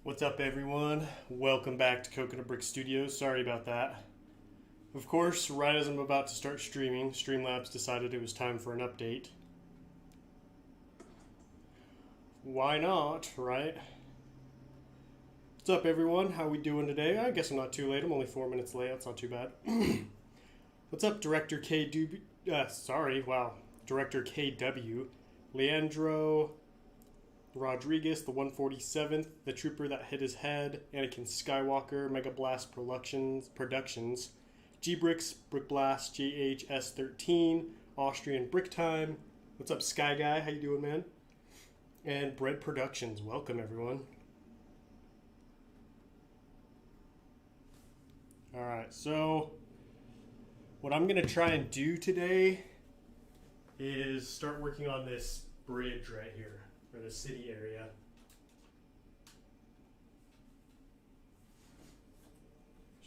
What's up, everyone? Welcome back to Coconut Brick Studios. Sorry about that. Of course, right as I'm about to start streaming, Streamlabs decided it was time for an update. Why not, right? What's up, everyone? How we doing today? I guess I'm not too late. I'm only 4 minutes late. That's not too bad. What's up, Director Director KW, Leandro Rodriguez, the 147th, the trooper that hit his head, Anakin Skywalker, Mega Blast Productions, G-Bricks, Brick Blast, JHS13, Austrian Brick Time. What's up, Sky Guy? How you doing, man? And Bread Productions. Welcome, everyone. Alright, so what I'm going to try and do today is start working on this bridge right here, for the city area.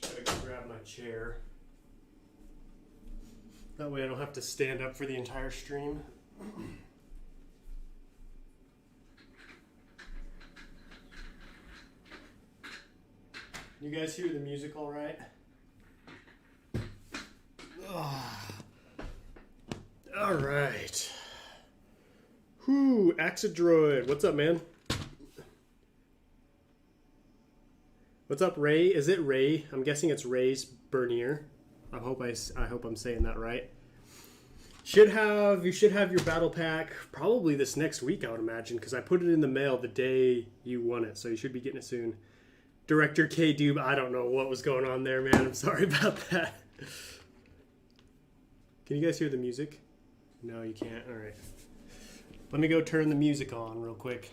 Just gotta go grab my chair. That way I don't have to stand up for the entire stream. You guys hear the music all right? All right. Whoo, Axidroid. What's up, man? What's up, Ray? Is it Ray? I'm guessing it's Ray's Bernier. I hope I'm saying that right. You should have your battle pack probably this next week, I would imagine, because I put it in the mail the day you won it, so you should be getting it soon. Director K Doob, I don't know what was going on there, man. I'm sorry about that. Can you guys hear the music? No, you can't. All right. Let me go turn the music on real quick.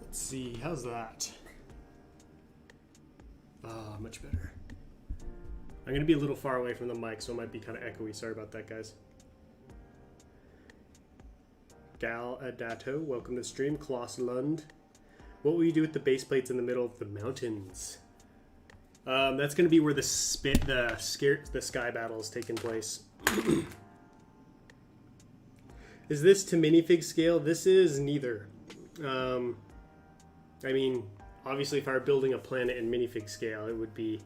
Let's see, how's that? Ah, much better. I'm going to be a little far away from the mic, so it might be kind of echoey. Sorry about that, guys. Gal Adato, welcome to the stream. Klaus Lund. What will you do with the base plates in the middle of the mountains? That's going to be where the sky battle is taking place. Is this to minifig scale? This is neither. I mean, obviously, if I were building a planet in minifig scale, it would be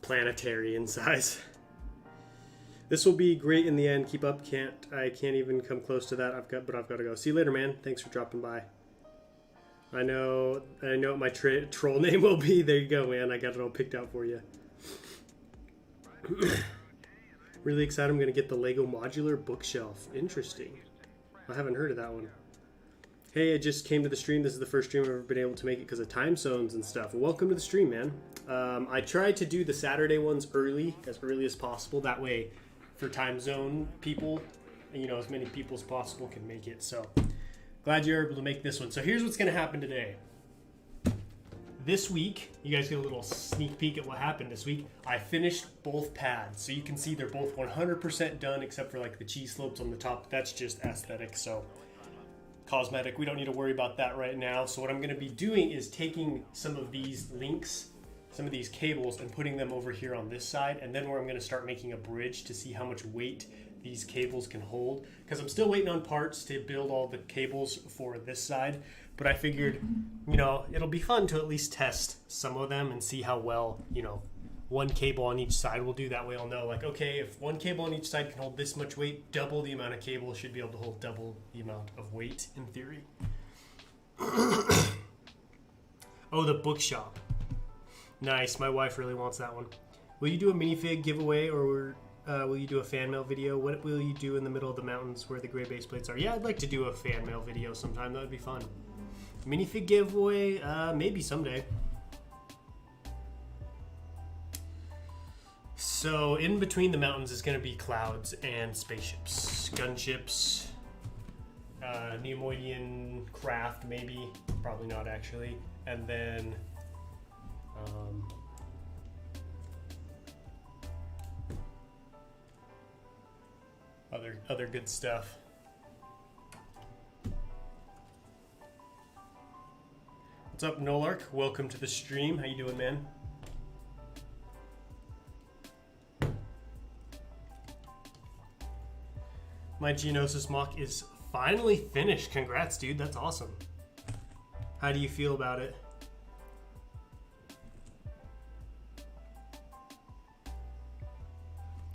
planetary in size. This will be great in the end. Keep up. I can't even come close to that. I've got to go. See you later, man. Thanks for dropping by. I know what my troll name will be. There you go, man. I got it all picked out for you. Really excited. I'm going to get the Lego modular bookshelf. Interesting. I haven't heard of that one. Hey, I just came to the stream. This is the first stream I've ever been able to make it because of time zones and stuff. Welcome to the stream, man. I tried to do the Saturday ones as early as possible. That way, for time zone people, as many people as possible can make it. So, glad you're able to make this one. So, here's what's going to happen today. This week, you guys get a little sneak peek at what happened this week. I finished both pads. So, you can see they're both 100% done except for like the cheese slopes on the top. That's just aesthetic. So, cosmetic, we don't need to worry about that right now. So what I'm going to be doing is taking some of these links, some of these cables, and putting them over here on this side, and then where I'm going to start making a bridge to see how much weight these cables can hold, because I'm still waiting on parts to build all the cables for this side, but I figured it'll be fun to at least test some of them and see how well one cable on each side will do. That way I'll know, like, okay, if one cable on each side can hold this much weight, double the amount of cable should be able to hold double the amount of weight in theory. Oh, the bookshop. Nice. My wife really wants that one. Will you do a minifig giveaway, or will you do a fan mail video? What will you do in the middle of the mountains where the gray base plates are? Yeah, I'd like to do a fan mail video sometime. That would be fun. Minifig giveaway? Maybe someday. So in between the mountains is going to be clouds and spaceships, gunships, Neimoidian craft, maybe, probably not actually, and then other good stuff. What's up, Nolark? Welcome to the stream. How you doing, man? My Geonosis mock is finally finished. Congrats, dude. That's awesome. How do you feel about it?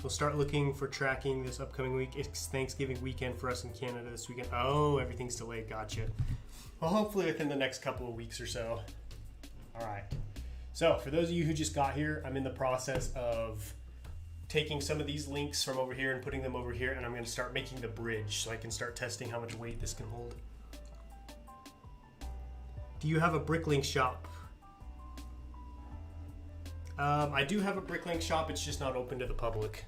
We'll start looking for tracking this upcoming week. It's Thanksgiving weekend for us in Canada this weekend. Oh, everything's delayed. Gotcha. Well, hopefully within the next couple of weeks or so. All right. So for those of you who just got here, I'm in the process of taking some of these links from over here and putting them over here, and I'm going to start making the bridge so I can start testing how much weight this can hold. Do you have a bricklink shop? I do have a bricklink shop. It's just not open to the public.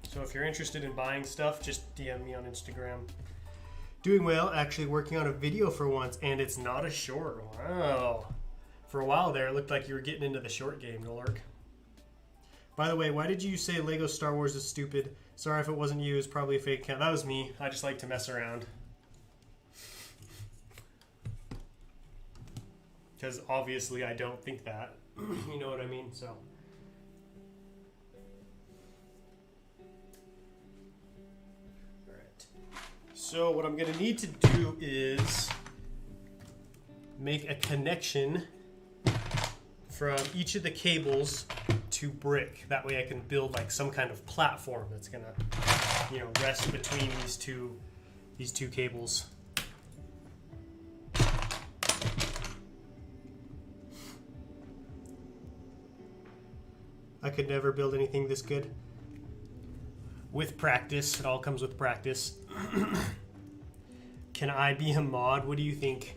So if you're interested in buying stuff, just DM me on Instagram. Doing well, actually working on a video for once, and it's not a short. Wow. For a while there, it looked like you were getting into the short game, Nolark. By the way, why did you say Lego Star Wars is stupid? Sorry if it wasn't you, it's probably a fake account. That was me. I just like to mess around. Because obviously I don't think that. You know what I mean? So. Alright. So what I'm going to need to do is make a connection from each of the cables to brick. That way I can build like some kind of platform that's going to, you know, rest between these two cables. I could never build anything this good. With practice, it all comes with practice. Can I be a mod? What do you think?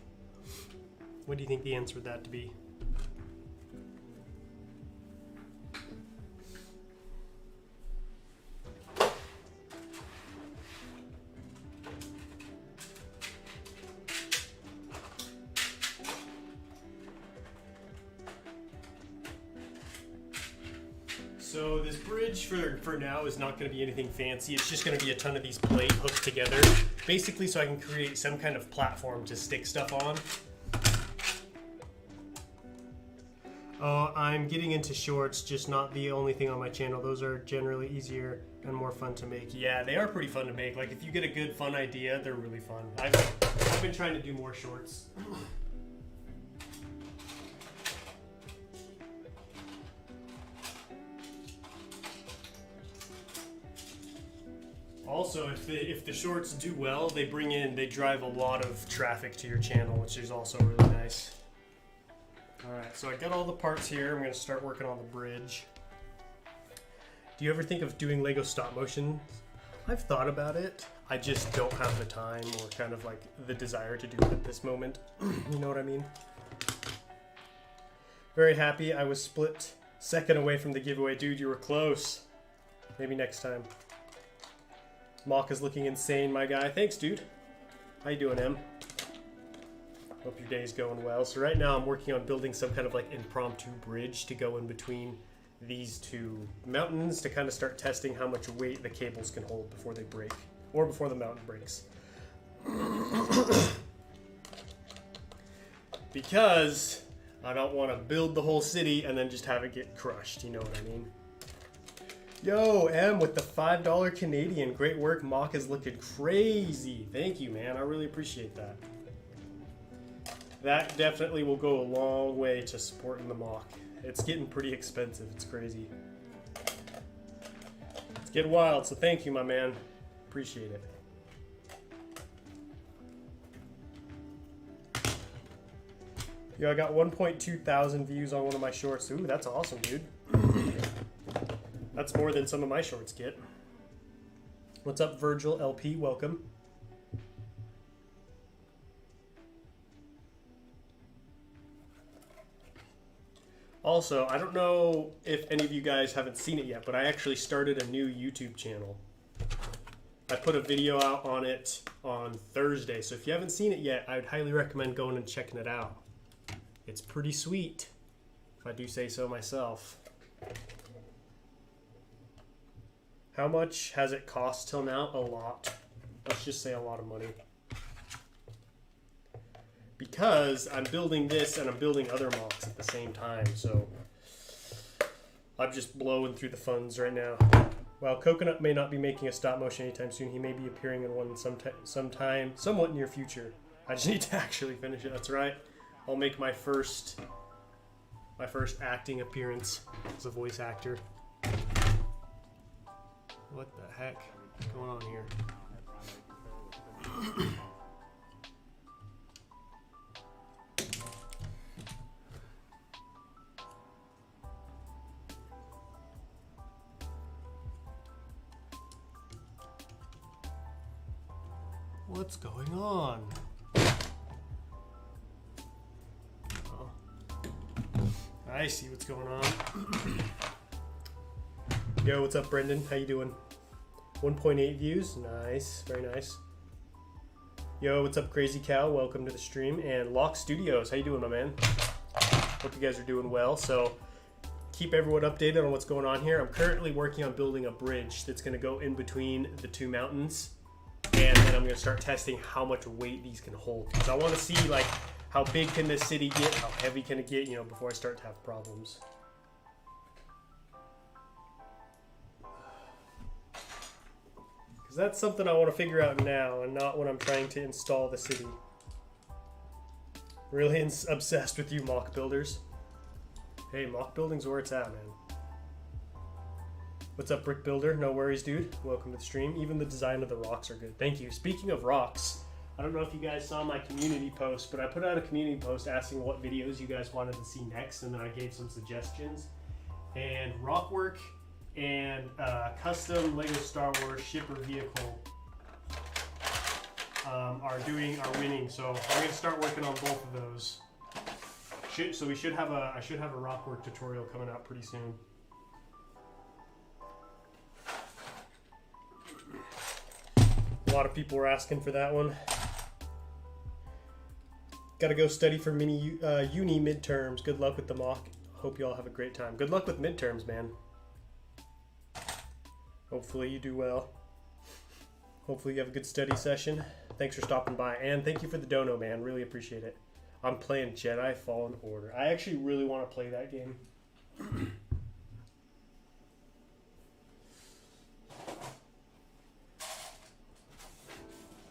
What do you think the answer to that to be? So this bridge for now is not going to be anything fancy. It's just going to be a ton of these plates hooked together, basically so I can create some kind of platform to stick stuff on. I'm getting into shorts, just not the only thing on my channel. Those are generally easier and more fun to make. Yeah, they are pretty fun to make. Like if you get a good fun idea, they're really fun. I've been trying to do more shorts. Also, if the shorts do well, they drive a lot of traffic to your channel, which is also really nice. All right, so I got all the parts here. I'm going to start working on the bridge. Do you ever think of doing Lego stop motion? I've thought about it. I just don't have the time or kind of like the desire to do it at this moment. You know what I mean? Very happy. I was split second away from the giveaway. Dude, you were close. Maybe next time. Mock is looking insane, my guy. Thanks, dude. How you doing, Em? Hope your day's going well. So right now I'm working on building some kind of like impromptu bridge to go in between these two mountains to kind of start testing how much weight the cables can hold before they break, or before the mountain breaks. Because I don't want to build the whole city and then just have it get crushed, you know what I mean? Yo, M with the $5 Canadian. Great work. Mock is looking crazy. Thank you, man. I really appreciate that. That definitely will go a long way to supporting the mock. It's getting pretty expensive. It's crazy. It's getting wild, so thank you, my man. Appreciate it. Yo, I got 1.2 thousand views on one of my shorts. Ooh, that's awesome, dude. That's more than some of my shorts get. What's up, Virgil LP? Welcome. Also, I don't know if any of you guys haven't seen it yet, but I actually started a new YouTube channel. I put a video out on it on Thursday, so if you haven't seen it yet, I would highly recommend going and checking it out. It's pretty sweet, if I do say so myself. How much has it cost till now? A lot. Let's just say a lot of money. Because I'm building this and I'm building other mocks at the same time, so I'm just blowing through the funds right now. While Coconut may not be making a stop motion anytime soon, he may be appearing in one sometime, somewhat near future. I just need to actually finish it. That's right. I'll make my first acting appearance as a voice actor. What the heck is going on here? What's going on? Oh. I see what's going on. Yo, what's up, Brendan? How you doing? 1.8 views. Nice. Very nice. Yo, what's up, Crazy Cow? Welcome to the stream. And Lock Studios. How you doing, my man? Hope you guys are doing well. So, keep everyone updated on what's going on here. I'm currently working on building a bridge that's going to go in between the two mountains. And then I'm going to start testing how much weight these can hold. Because I want to see, like, how big can this city get? How heavy can it get, you know, before I start to have problems. Because that's something I want to figure out now and not when I'm trying to install the city. Really obsessed with you mock builders. Hey, mock building's where it's at, man. What's up, Brick Builder? No worries, dude. Welcome to the stream. Even the design of the rocks are good. Thank you. Speaking of rocks, I don't know if you guys saw my community post, but I put out a community post asking what videos you guys wanted to see next, and then I gave some suggestions. And rock work and custom Lego Star Wars shipper vehicle are winning. So I'm going to start working on both of those. So I should have a rock work tutorial coming out pretty soon. A lot of people were asking for that one. Gotta go study for uni midterms. Good luck with the mock. Hope you all have a great time. Good luck with midterms, man. Hopefully you do well. Hopefully you have a good study session. Thanks for stopping by. And thank you for the dono, man. Really appreciate it. I'm playing Jedi Fallen Order. I actually really want to play that game.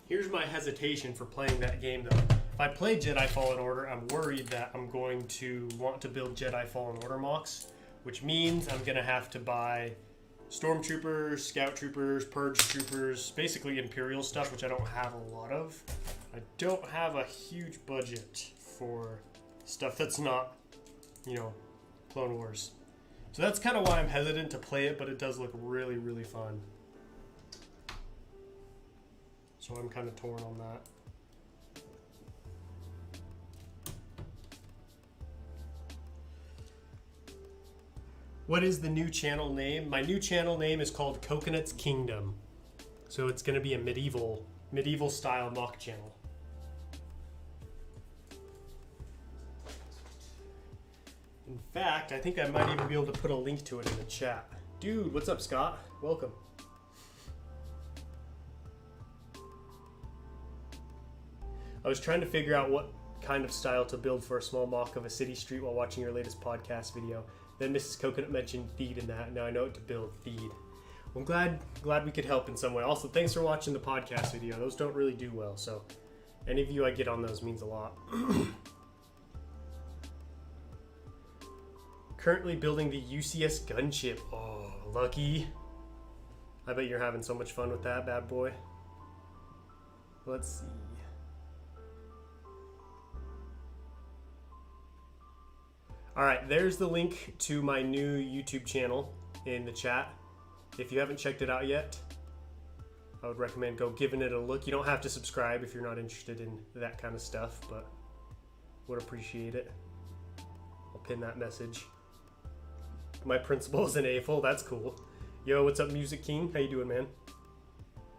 Here's my hesitation for playing that game, though. If I play Jedi Fallen Order, I'm worried that I'm going to want to build Jedi Fallen Order mocks, which means I'm going to have to buy Stormtroopers, Scout Troopers, Purge Troopers, basically Imperial stuff, which I don't have a lot of. I don't have a huge budget for stuff that's not, you know, Clone Wars. So that's kind of why I'm hesitant to play it, but it does look really, really fun. So I'm kind of torn on that. What is the new channel name? My new channel name is called Coconut's Kingdom. So it's going to be a medieval style mock channel. In fact, I think I might even be able to put a link to it in the chat. Dude, what's up, Scott? Welcome. I was trying to figure out what kind of style to build for a small mock of a city street while watching your latest podcast video. Then Mrs. Coconut mentioned Theed in that. Now I know what to build. Theed. Well, I'm glad we could help in some way. Also, thanks for watching the podcast video. Those don't really do well, so any of you I get on those means a lot. Currently building the UCS gunship. Oh, lucky. I bet you're having so much fun with that bad boy. Let's see. Alright, there's the link to my new YouTube channel in the chat. If you haven't checked it out yet, I would recommend go giving it a look. You don't have to subscribe if you're not interested in that kind of stuff, but would appreciate it. I'll pin that message. My principal is an AFL, that's cool. Yo, what's up, Music King? How you doing, man?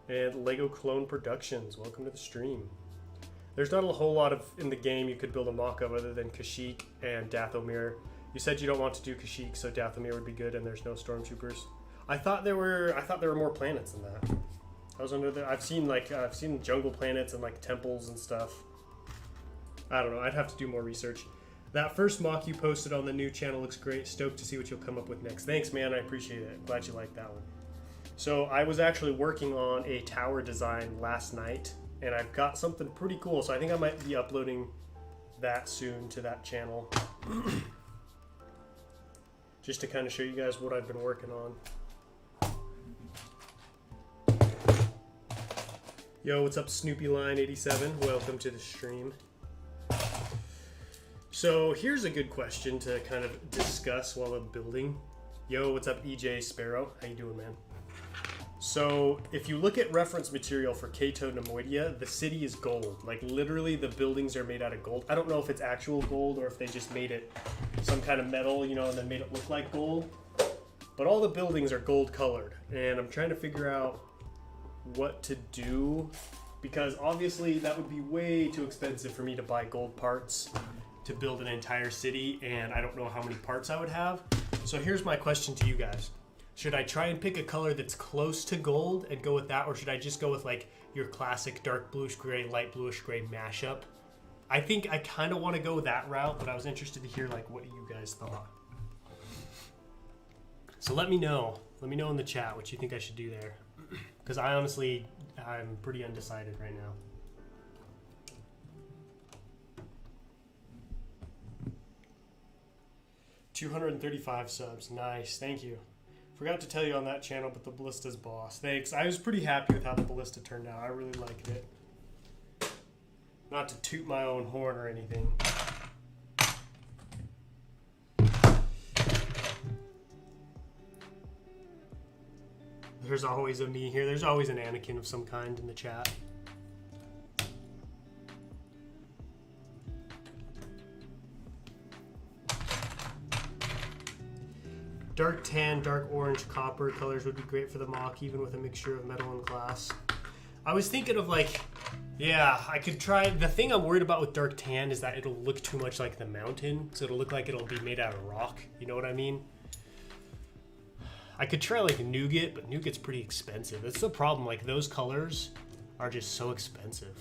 And Lego Clone Productions, welcome to the stream. There's not a whole lot of in the game you could build a mock of other than Kashyyyk and Dathomir. You said you don't want to do Kashyyyk, so Dathomir would be good, and there's no Stormtroopers. I thought there were more planets than that. I was under the. I've seen jungle planets and like temples and stuff. I don't know. I'd have to do more research. That first mock you posted on the new channel looks great. Stoked to see what you'll come up with next. Thanks, man. I appreciate it. Glad you liked that one. So I was actually working on a tower design last night, and I've got something pretty cool. So I think I might be uploading that soon to that channel. Just to kind of show you guys what I've been working on. Yo, what's up, Snoopy Line 87? Welcome to the stream. So here's a good question to kind of discuss while I'm building. Yo, what's up, EJ Sparrow? How you doing, man? So if you look at reference material for Cato, Neimoidia, the city is gold. Like literally the buildings are made out of gold. I don't know if it's actual gold or if they just made it some kind of metal, you know, and then made it look like gold. But all the buildings are gold colored. And I'm trying to figure out what to do, because obviously that would be way too expensive for me to buy gold parts to build an entire city, and I don't know how many parts I would have. So here's my question to you guys. Should I try and pick a color that's close to gold and go with that, or should I just go with like your classic dark bluish gray, light bluish gray mashup? I think I kind of want to go that route, but I was interested to hear like what you guys thought. So let me know in the chat what you think I should do there. Because I'm pretty undecided right now. $235 subs. Nice. Thank you. Forgot to tell you on that channel, but the Ballista's boss. Thanks. I was pretty happy with how the Ballista turned out. I really liked it. Not to toot my own horn or anything. There's always a me here. There's always an Anakin of some kind in the chat. Dark tan, dark orange, copper colors would be great for the mock, even with a mixture of metal and glass. I was thinking of like, yeah, I could try. The thing I'm worried about with dark tan is that it'll look too much like the mountain. So it'll look like it'll be made out of rock. You know what I mean? I could try like nougat, but nougat's pretty expensive. That's the problem. Like those colors are just so expensive.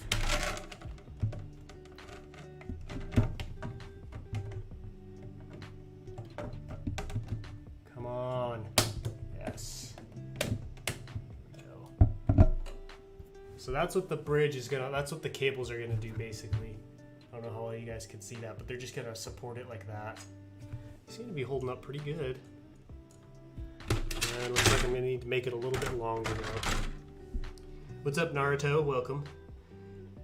Come on. Yes. No. So that's what the bridge is gonna, that's what the cables are gonna do basically. I don't know how well you guys can see that, but they're just gonna support it like that. They seem to be holding up pretty good. And looks like I'm gonna need to make it a little bit longer now. What's up, Naruto? Welcome.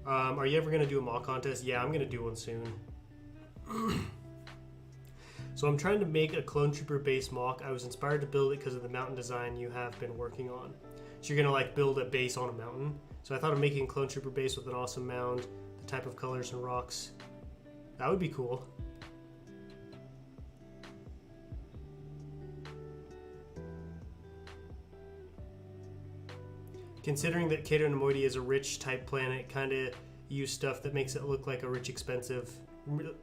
Are you ever gonna do a mock contest? Yeah, I'm gonna do one soon. So I'm trying to make a clone trooper base mock. I was inspired to build it because of the mountain design you have been working on. So you're gonna like build a base on a mountain. So I thought of making a clone trooper base with an awesome mound, the type of colors and rocks. That would be cool. Considering that Cato Neimoidia is a rich type planet, kind of use stuff that makes it look like a rich, expensive.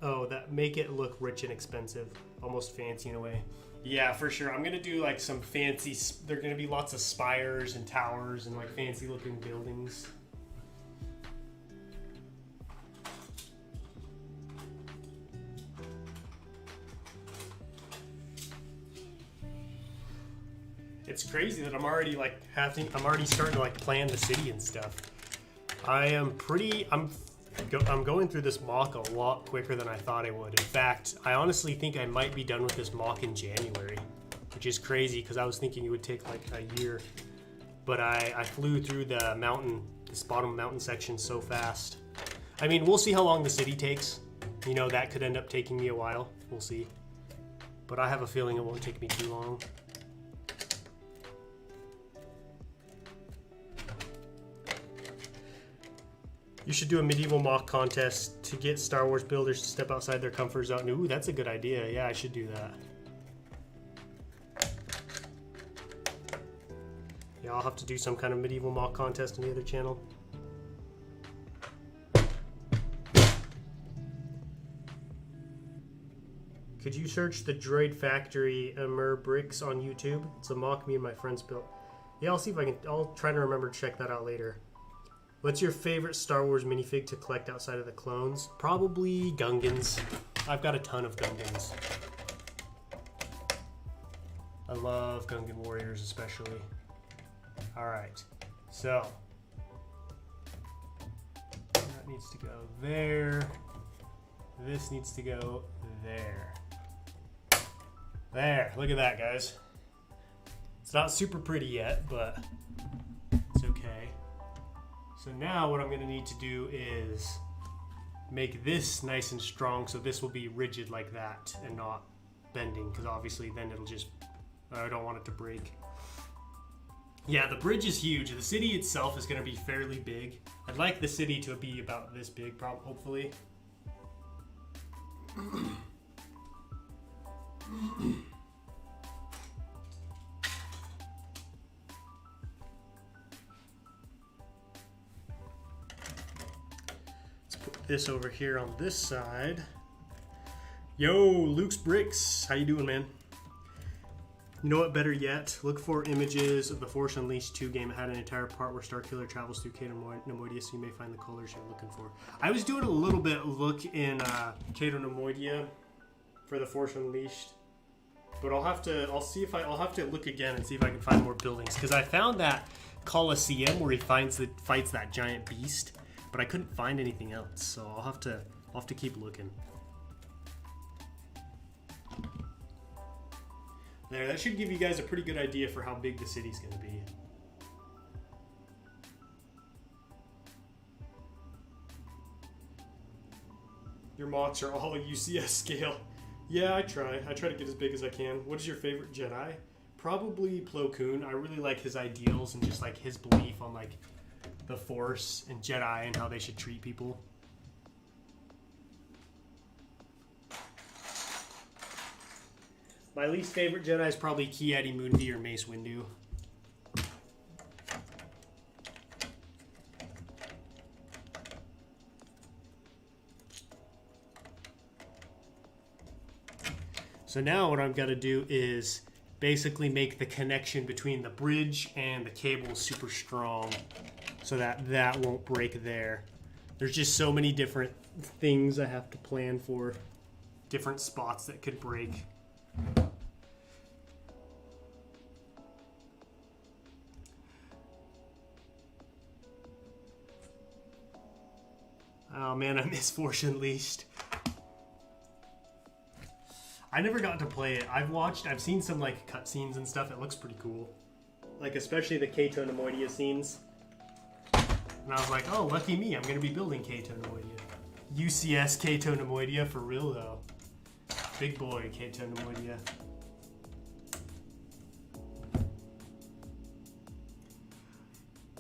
Oh, that make it look rich and expensive, almost fancy in a way. Yeah, for sure. I'm gonna do like some fancy. There are gonna be lots of spires and towers and like fancy looking buildings. It's crazy that I'm already like I'm already starting to like plan the city and stuff. I'm going through this mock a lot quicker than I thought I would. In fact, I honestly think I might be done with this mock in January, which is crazy because I was thinking it would take like a year. But I flew through the mountain, this bottom mountain section so fast. I mean, we'll see how long the city takes. You know, that could end up taking me a while. We'll see. But I have a feeling it won't take me too long. You should do a medieval mock contest to get Star Wars builders to step outside their comfort zone. Ooh, that's a good idea. Yeah, I should do that. Yeah, I'll have to do some kind of medieval mock contest on the other channel. Could you search the Droid Factory Emmer bricks on YouTube? It's a mock me and my friends built. Yeah, I'll see if I can. I'll try to remember to check that out later. What's your favorite Star Wars minifig to collect outside of the clones? Probably Gungans. I've got a ton of Gungans. I love Gungan Warriors especially. Alright, so that needs to go there. This needs to go there. There, look at that, guys. It's not super pretty yet, but it's okay. So now what I'm going to need to do is make this nice and strong so this will be rigid like that and not bending, because obviously then it'll just, I don't want it to break. Yeah, the bridge is huge. The city itself is going to be fairly big. I'd like the city to be about this big, hopefully. Let's put this over here on this side. Yo, Luke's Bricks. How you doing, man? You know what, better yet? Look for images of the Force Unleashed 2 game. It had an entire part where Starkiller travels through Cato Neimoidia, so you may find the colors you're looking for. I was doing a little bit look in Cato Neimoidia for the Force Unleashed, but I'll have to look again and see if I can find more buildings, because I found that Coliseum where he fights that giant beast, but I couldn't find anything else, so I'll have to keep looking. There, that should give you guys a pretty good idea for how big the city's going to be. Your mocks are all UCS scale. Yeah, I try to get as big as I can. What is your favorite Jedi? Probably Plo Koon. I really like his ideals and just like his belief on like the Force and Jedi and how they should treat people. My least favorite Jedi is probably Ki-Adi-Mundi or Mace Windu. So now what I've got to do is basically make the connection between the bridge and the cable super strong so that that won't break there. There's just so many different things I have to plan for, different spots that could break. Oh man, I miss Force Unleashed. I never got to play it. I've seen some like cutscenes and stuff. It looks pretty cool. Like especially the Cato Neimoidia scenes. And I was like, oh, lucky me. I'm going to be building Cato Neimoidia. UCS Cato Neimoidia for real though. Big boy Cato Neimoidia.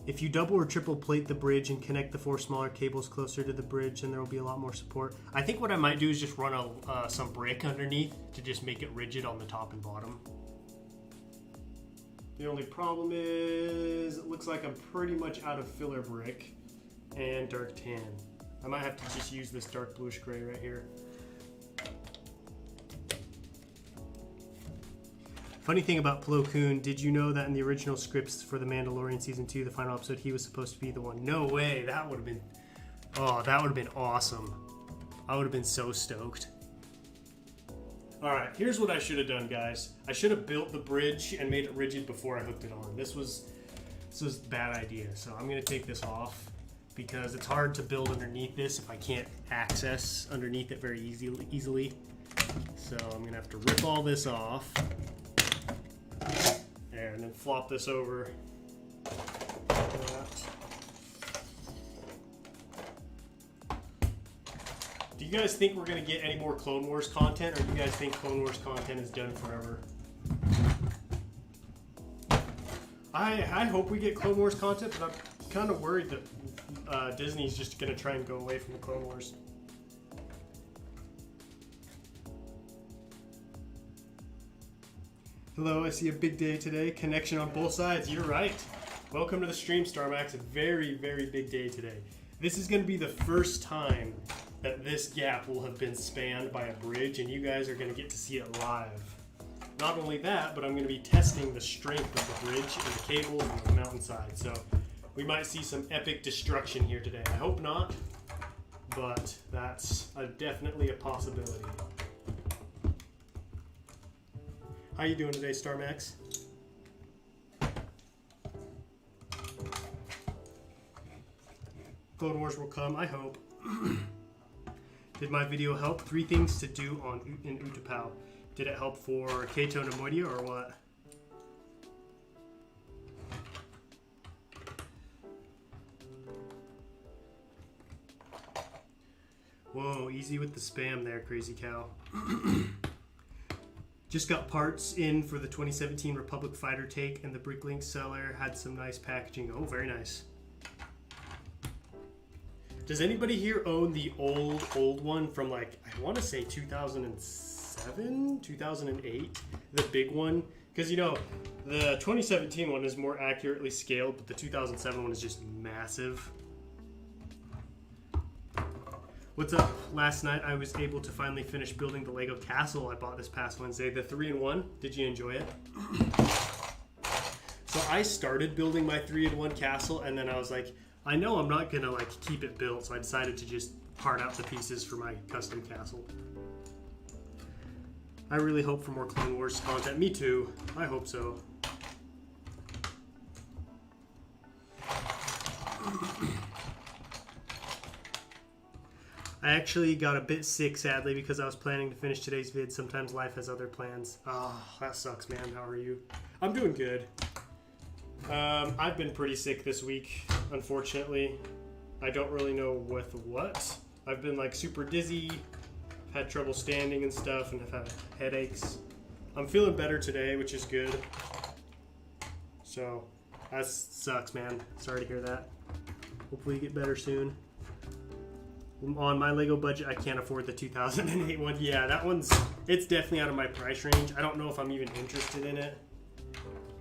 If you double or triple plate the bridge and connect the 4 smaller cables closer to the bridge, then there will be a lot more support. I think what I might do is just run some brick underneath to just make it rigid on the top and bottom. The only problem is it looks like I'm pretty much out of filler brick and dark tan. I might have to just use this dark bluish gray right here. Funny thing about Plo Koon, did you know that in the original scripts for The Mandalorian Season 2, the final episode, he was supposed to be the one? No way, that would have been, oh, that would have been awesome. I would have been so stoked. All right, here's what I should have done, guys. I should have built the bridge and made it rigid before I hooked it on. This was a bad idea, so I'm gonna take this off because it's hard to build underneath this if I can't access underneath it very easily. So I'm gonna have to rip all this off. There, and then flop this over. Do you guys think we're going to get any more Clone Wars content, or do you guys think Clone Wars content is done forever? I hope we get Clone Wars content, but I'm kind of worried that Disney's just going to try and go away from the Clone Wars. Hello, I see a big day today. Connection on both sides. You're right. Welcome to the stream, StarMax. A very, very big day today. This is going to be the first time that this gap will have been spanned by a bridge, and you guys are going to get to see it live. Not only that, but I'm going to be testing the strength of the bridge and the cables and the mountainside. So we might see some epic destruction here today. I hope not, but that's definitely a possibility. How you doing today, StarMax? Clone Wars will come, I hope. Did my video help? 3 things to do in Utapau. Did it help for Cato, Neimoidia, or what? Whoa, easy with the spam there, Crazy Cow. Just got parts in for the 2017 Republic Fighter take, and the Bricklink seller had some nice packaging. Oh, very nice. Does anybody here own the old one from, like, I want to say 2007, 2008? The big one? Because, you know, the 2017 one is more accurately scaled, but the 2007 one is just massive. What's up? Last night I was able to finally finish building the Lego castle I bought this past Wednesday. The 3-in-1. Did you enjoy it? So I started building my 3-in-1 castle, and then I was like, I know I'm not gonna like keep it built, so I decided to just part out the pieces for my custom castle. I really hope for more Clone Wars content. Me too. I hope so. I actually got a bit sick, sadly, because I was planning to finish today's vid. Sometimes life has other plans. Oh, that sucks, man. How are you? I'm doing good. I've been pretty sick this week, unfortunately. I don't really know with what. I've been like super dizzy, had trouble standing and stuff, and have had headaches. I'm feeling better today, which is good. So, that sucks, man. Sorry to hear that. Hopefully you get better soon. On my Lego budget, I can't afford the 2008 one. Yeah, that it's definitely out of my price range. I don't know if I'm even interested in it,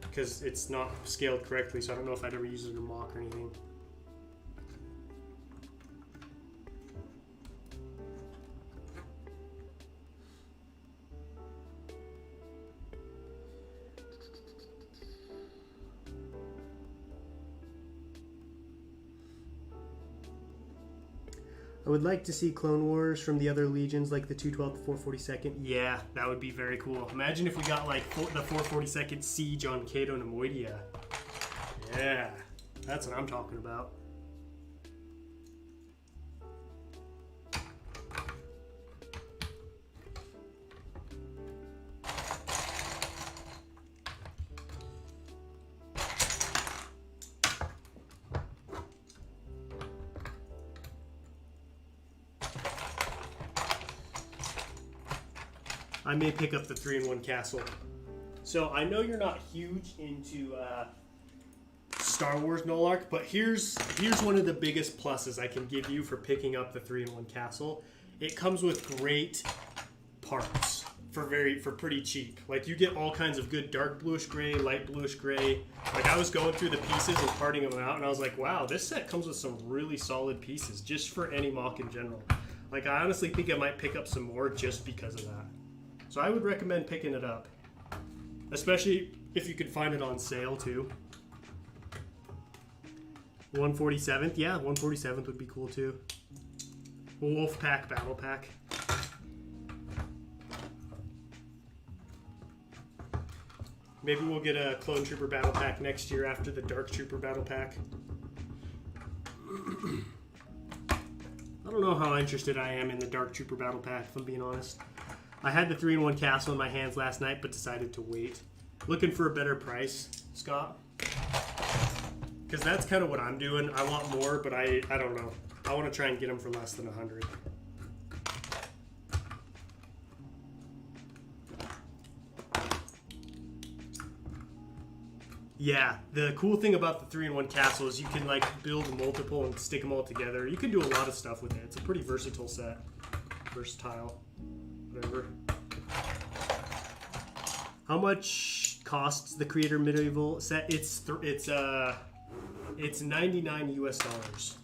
because it's not scaled correctly, so I don't know if I'd ever use it in a mock or anything. I would like to see Clone Wars from the other legions, like the 212th to 442nd. Yeah, that would be very cool. Imagine if we got like the 442nd siege on Cato, Neimoidia. Yeah, that's what I'm talking about. I may pick up the 3-in-1 castle. So I know you're not huge into Star Wars Nolark, but here's one of the biggest pluses I can give you for picking up the 3-in-1 castle. It comes with great parts for pretty cheap. Like, you get all kinds of good dark bluish gray, light bluish gray. Like, I was going through the pieces and parting them out, and I was like, wow, this set comes with some really solid pieces just for any mock in general. Like, I honestly think I might pick up some more just because of that. So I would recommend picking it up, especially if you could find it on sale too. 147th, yeah, 147th would be cool too. Wolf Pack Battle Pack. Maybe we'll get a Clone Trooper Battle Pack next year after the Dark Trooper Battle Pack. I don't know how interested I am in the Dark Trooper Battle Pack, if I'm being honest. I had the 3-in-1 castle in my hands last night, but decided to wait. Looking for a better price, Scott? Because that's kind of what I'm doing. I want more, but I don't know. I want to try and get them for less than 100. Yeah, the cool thing about the 3-in-1 castle is you can like build multiple and stick them all together. You can do a lot of stuff with it. It's a pretty versatile set. Versatile. Whatever. How much costs the Creator Medieval set? It's It's 99 US dollars.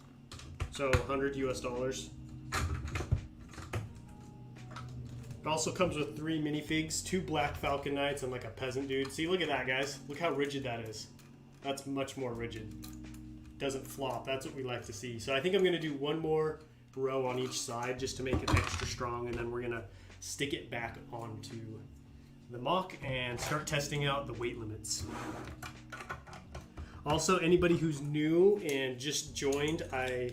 So 100 US dollars. It also comes with 3 minifigs, 2 Black Falcon Knights, and like a peasant dude. See, look at that, guys. Look how rigid that is. That's much more rigid. Doesn't flop. That's what we like to see. So I think I'm going to do one more row on each side just to make it extra strong, and then we're going to stick it back onto the mock and start testing out the weight limits. Also, anybody who's new and just joined, I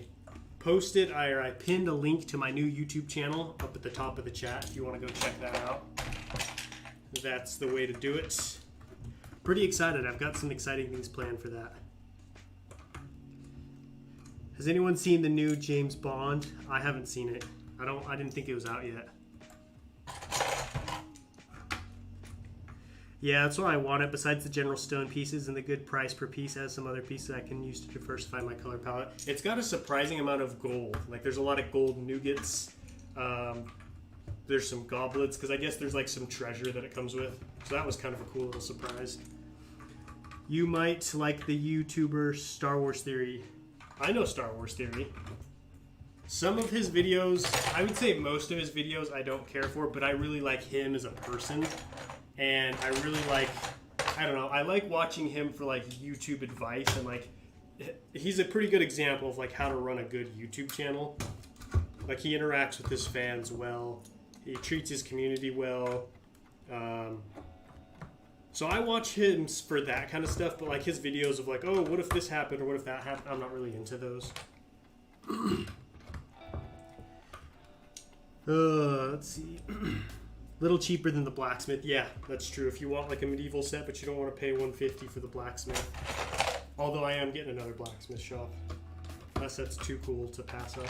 pinned a link to my new YouTube channel up at the top of the chat if you want to go check that out. That's the way to do it. Pretty excited. I've got some exciting things planned for that. Has anyone seen the new James Bond? I haven't seen it. I didn't think it was out yet. Yeah, that's why I want it. Besides the general stone pieces and the good price per piece, it has some other pieces I can use to diversify my color palette. It's got a surprising amount of gold. Like, there's a lot of gold nougats. There's some goblets, because I guess there's like some treasure that it comes with. So that was kind of a cool little surprise. You might like the YouTuber Star Wars Theory. I know Star Wars Theory. Some of his videos, I would say most of his videos I don't care for, but I really like him as a person. And I really like, I don't know, I like watching him for like YouTube advice, and like, he's a pretty good example of like how to run a good YouTube channel. Like, he interacts with his fans well, he treats his community well. So I watch him for that kind of stuff, but like his videos of like, oh, what if this happened or what if that happened, I'm not really into those. Let's see. Little cheaper than the blacksmith. Yeah, that's true. If you want like a medieval set, but you don't want to pay $150 for the blacksmith. Although I am getting another blacksmith shop. That set's too cool to pass up.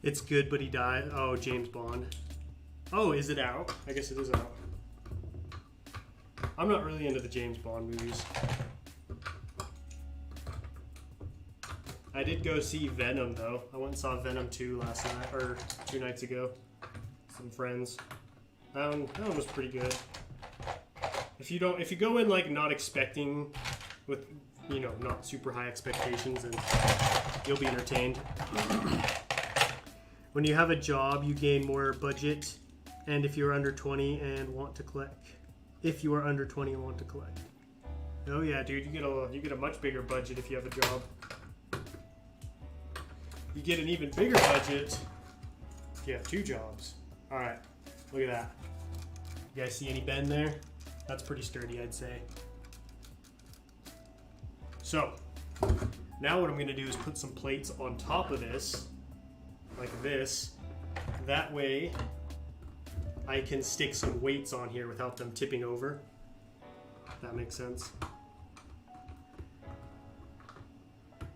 It's good, but he died. Oh, James Bond. Oh, is it out? I guess it is out. I'm not really into the James Bond movies. I did go see Venom, though. I went and saw Venom 2 last night, or 2 nights ago. Some friends. That one was pretty good. If you go in like not expecting, with, you know, not super high expectations, then you'll be entertained. When you have a job, you gain more budget, and if you're under 20 and want to collect. If you are under 20 and want to collect. Oh yeah, dude, you get a much bigger budget if you have a job. You get an even bigger budget if you have 2 jobs. All right, look at that. You guys see any bend there? That's pretty sturdy, I'd say. So, now what I'm gonna do is put some plates on top of this, like this. That way, I can stick some weights on here without them tipping over. If that makes sense.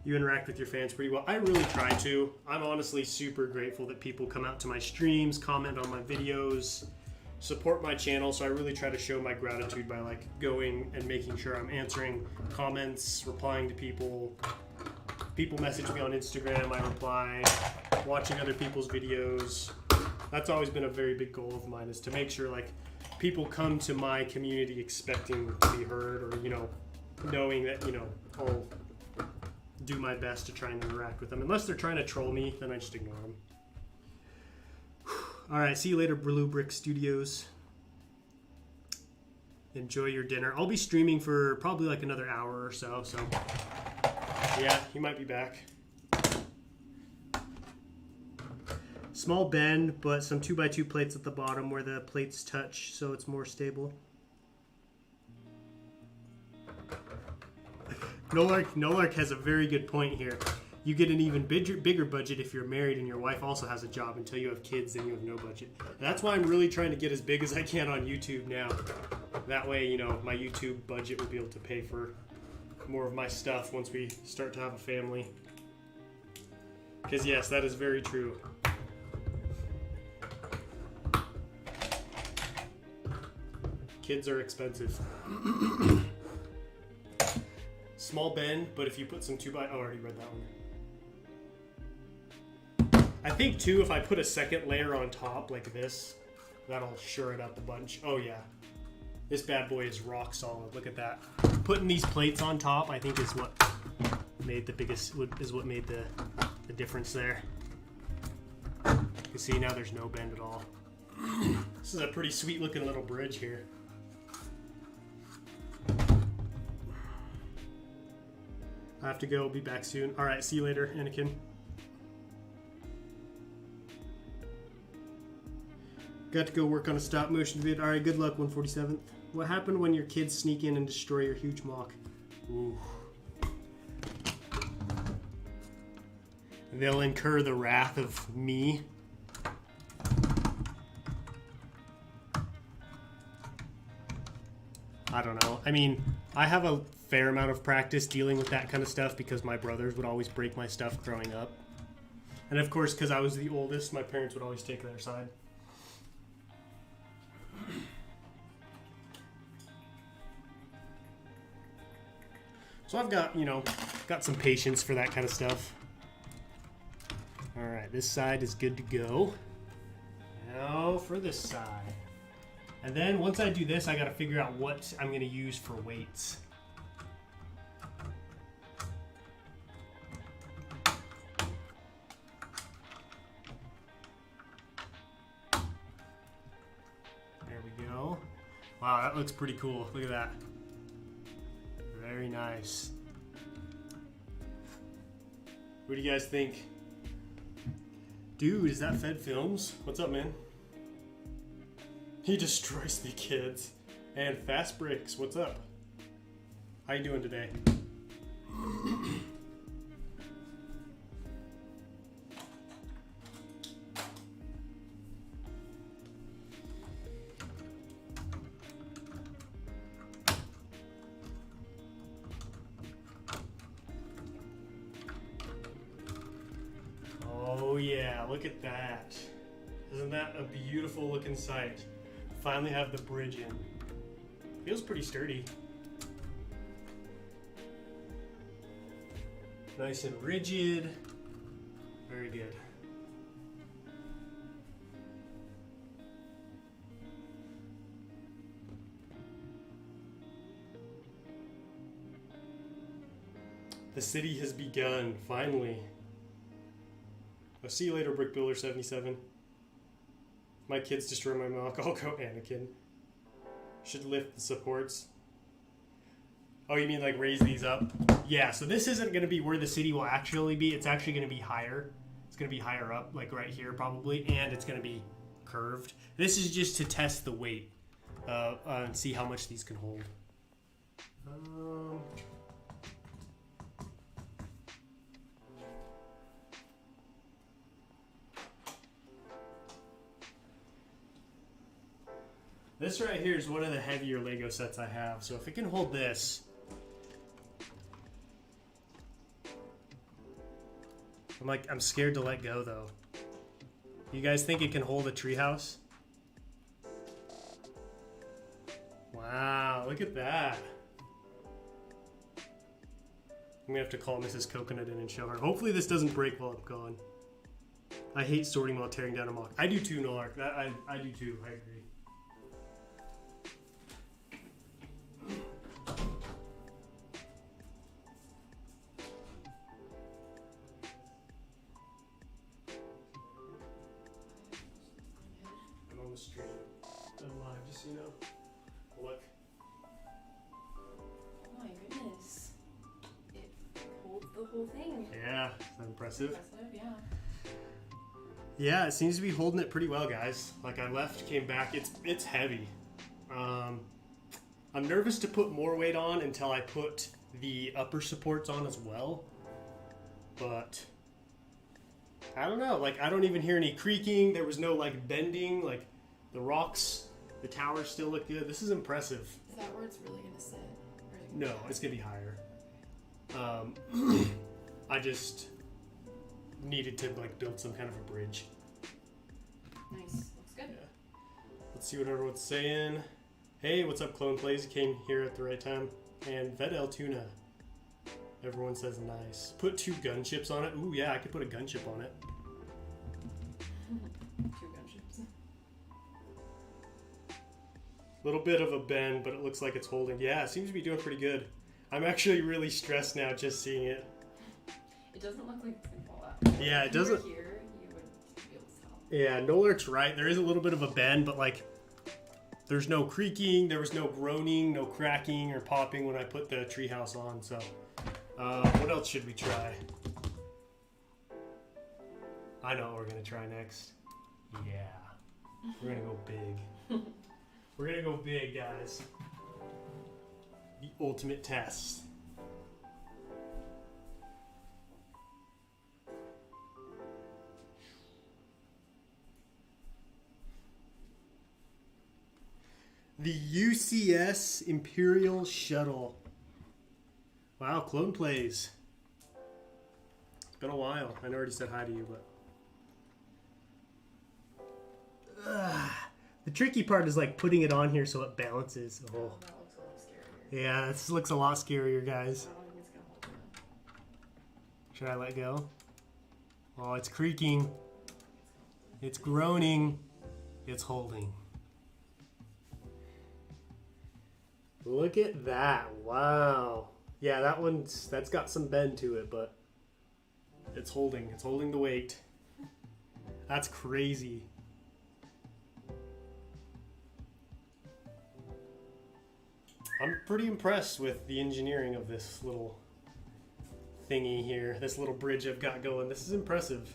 You interact with your fans pretty well. I really try to. I'm honestly super grateful that people come out to my streams, comment on my videos, support my channel. So I really try to show my gratitude by like going and making sure I'm answering comments, replying to people. People message me on Instagram, I reply, watching other people's videos. That's always been a very big goal of mine, is to make sure like people come to my community expecting to be heard, or, you know, knowing that, you know, I'll do my best to try and interact with them. Unless they're trying to troll me, then I just ignore them. All right, see you later, Blue Brick Studios. Enjoy your dinner. I'll be streaming for probably like another hour or so, so yeah, you might be back. Small bend, but some 2x2 plates at the bottom where the plates touch, so it's more stable. Nolark has a very good point here. You get an even bigger budget if you're married and your wife also has a job. Until you have kids, then you have no budget. That's why I'm really trying to get as big as I can on YouTube now. That way, you know, my YouTube budget will be able to pay for more of my stuff once we start to have a family. Because yes, that is very true. Kids are expensive. Small bend, but if you put some 2x... Oh, I already read that one. I think, too, if I put a second layer on top like this, That'll sure it up a bunch. Oh yeah. This bad boy is rock solid. Look at that. Putting these plates on top, I think, is what made the difference there. You can see now there's no bend at all. This is a pretty sweet looking little bridge here. I have to go. Be back soon. All right. See you later, Anakin. Got to go work on a stop motion vid. All right. Good luck, 147th. What happened when your kids sneak in and destroy your huge mock? Ooh. They'll incur the wrath of me. I don't know. I mean, I have a fair amount of practice dealing with that kind of stuff because my brothers would always break my stuff growing up. And of course, because I was the oldest, my parents would always take their side. So I've got, got some patience for that kind of stuff. All right, this side is good to go. Now for this side. And then once I do this, I got to figure out what I'm going to use for weights. There we go. Wow, that looks pretty cool. Look at that. Very nice. What do you guys think? Dude, is that Fed Films? What's up, man? He destroys the kids. And Fast Bricks, what's up? How you doing today? Oh yeah, look at that. Isn't that a beautiful looking sight? Finally have the bridge in. Feels pretty sturdy. Nice and rigid. Very good. The city has begun, finally. I'll see you later, Brick Builder 77. My kids destroy my mock. I'll go Anakin. Should lift the supports. Oh, you mean like raise these up? Yeah, so this isn't going to be where the city will actually be. It's actually going to be higher. It's going to be higher up, like right here probably, and it's going to be curved. This is just to test the weight and see how much these can hold. This right here is one of the heavier Lego sets I have, so if it can hold this, I'm scared to let go though. You guys think it can hold a treehouse? Wow, look at that. I'm gonna have to call Mrs. Coconut in and show her. Hopefully this doesn't break while I'm gone. I hate sorting while tearing down a mock. I do too, Nolark. I do too, I agree. Stream and live, just so you know. Look. Oh my goodness. It holds the whole thing. Yeah, is that impressive? Impressive, yeah. Yeah, it seems to be holding it pretty well, guys. Like I left, came back, it's heavy. I'm nervous to put more weight on until I put the upper supports on as well. But I don't know, like I don't even hear any creaking. There was no like bending, like the rocks, the towers still look good. This is impressive. Is that where it's really gonna sit? Or is it No, it's gonna be higher. I just needed to like build some kind of a bridge. Nice. Looks good. Yeah. Let's see what everyone's saying. Hey, what's up, Clone Plays? You came here at the right time. And Vedel Tuna. Everyone says nice. Put 2 gunships on it. Ooh, yeah, I could put a gunship on it. 2 gunships. Little bit of a bend, but it looks like it's holding. Yeah, it seems to be doing pretty good. I'm actually really stressed now just seeing it. It doesn't look like it's gonna fall out. Yeah, it If you were doesn't. here, you would be able to tell. Yeah, Nolark's right. There is a little bit of a bend, but like there's no creaking, there was no groaning, no cracking or popping when I put the treehouse on. So, what else should we try? I know what we're gonna try next. Yeah, we're gonna go big. We're gonna go big, guys. The ultimate test. The UCS Imperial Shuttle. Wow, Clone Plays. It's been a while. I already said hi to you, but... The tricky part is like putting it on here so it balances. Oh. That looks a little scarier. Yeah, this looks a lot scarier, guys. I don't think it's gonna hold it. Should I let go? Oh, it's creaking. It's groaning. It's holding. Look at that. Wow. Yeah, that's got some bend to it, but it's holding. It's holding the weight. That's crazy. I'm pretty impressed with the engineering of this little thingy here. This little bridge I've got going. This is impressive.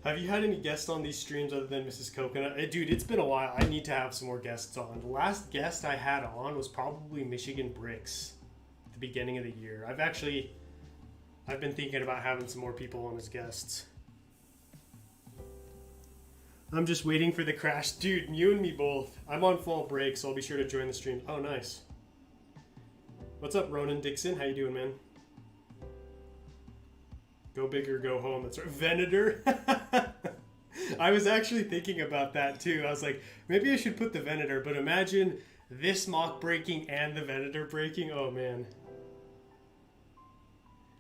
Have you had any guests on these streams other than Mrs. Coconut? Dude, it's been a while. I need to have some more guests on. The last guest I had on was probably Michigan Bricks at the beginning of the year. I've been thinking about having some more people on as guests. I'm just waiting for the crash. Dude, you and me both. I'm on fall break, so I'll be sure to join the stream. Oh, nice. What's up, Ronan Dixon? How you doing, man? Go big or go home. That's right. Venator. I was actually thinking about that too. I was like, maybe I should put the Venator, but imagine this mock breaking and the Venator breaking. Oh man.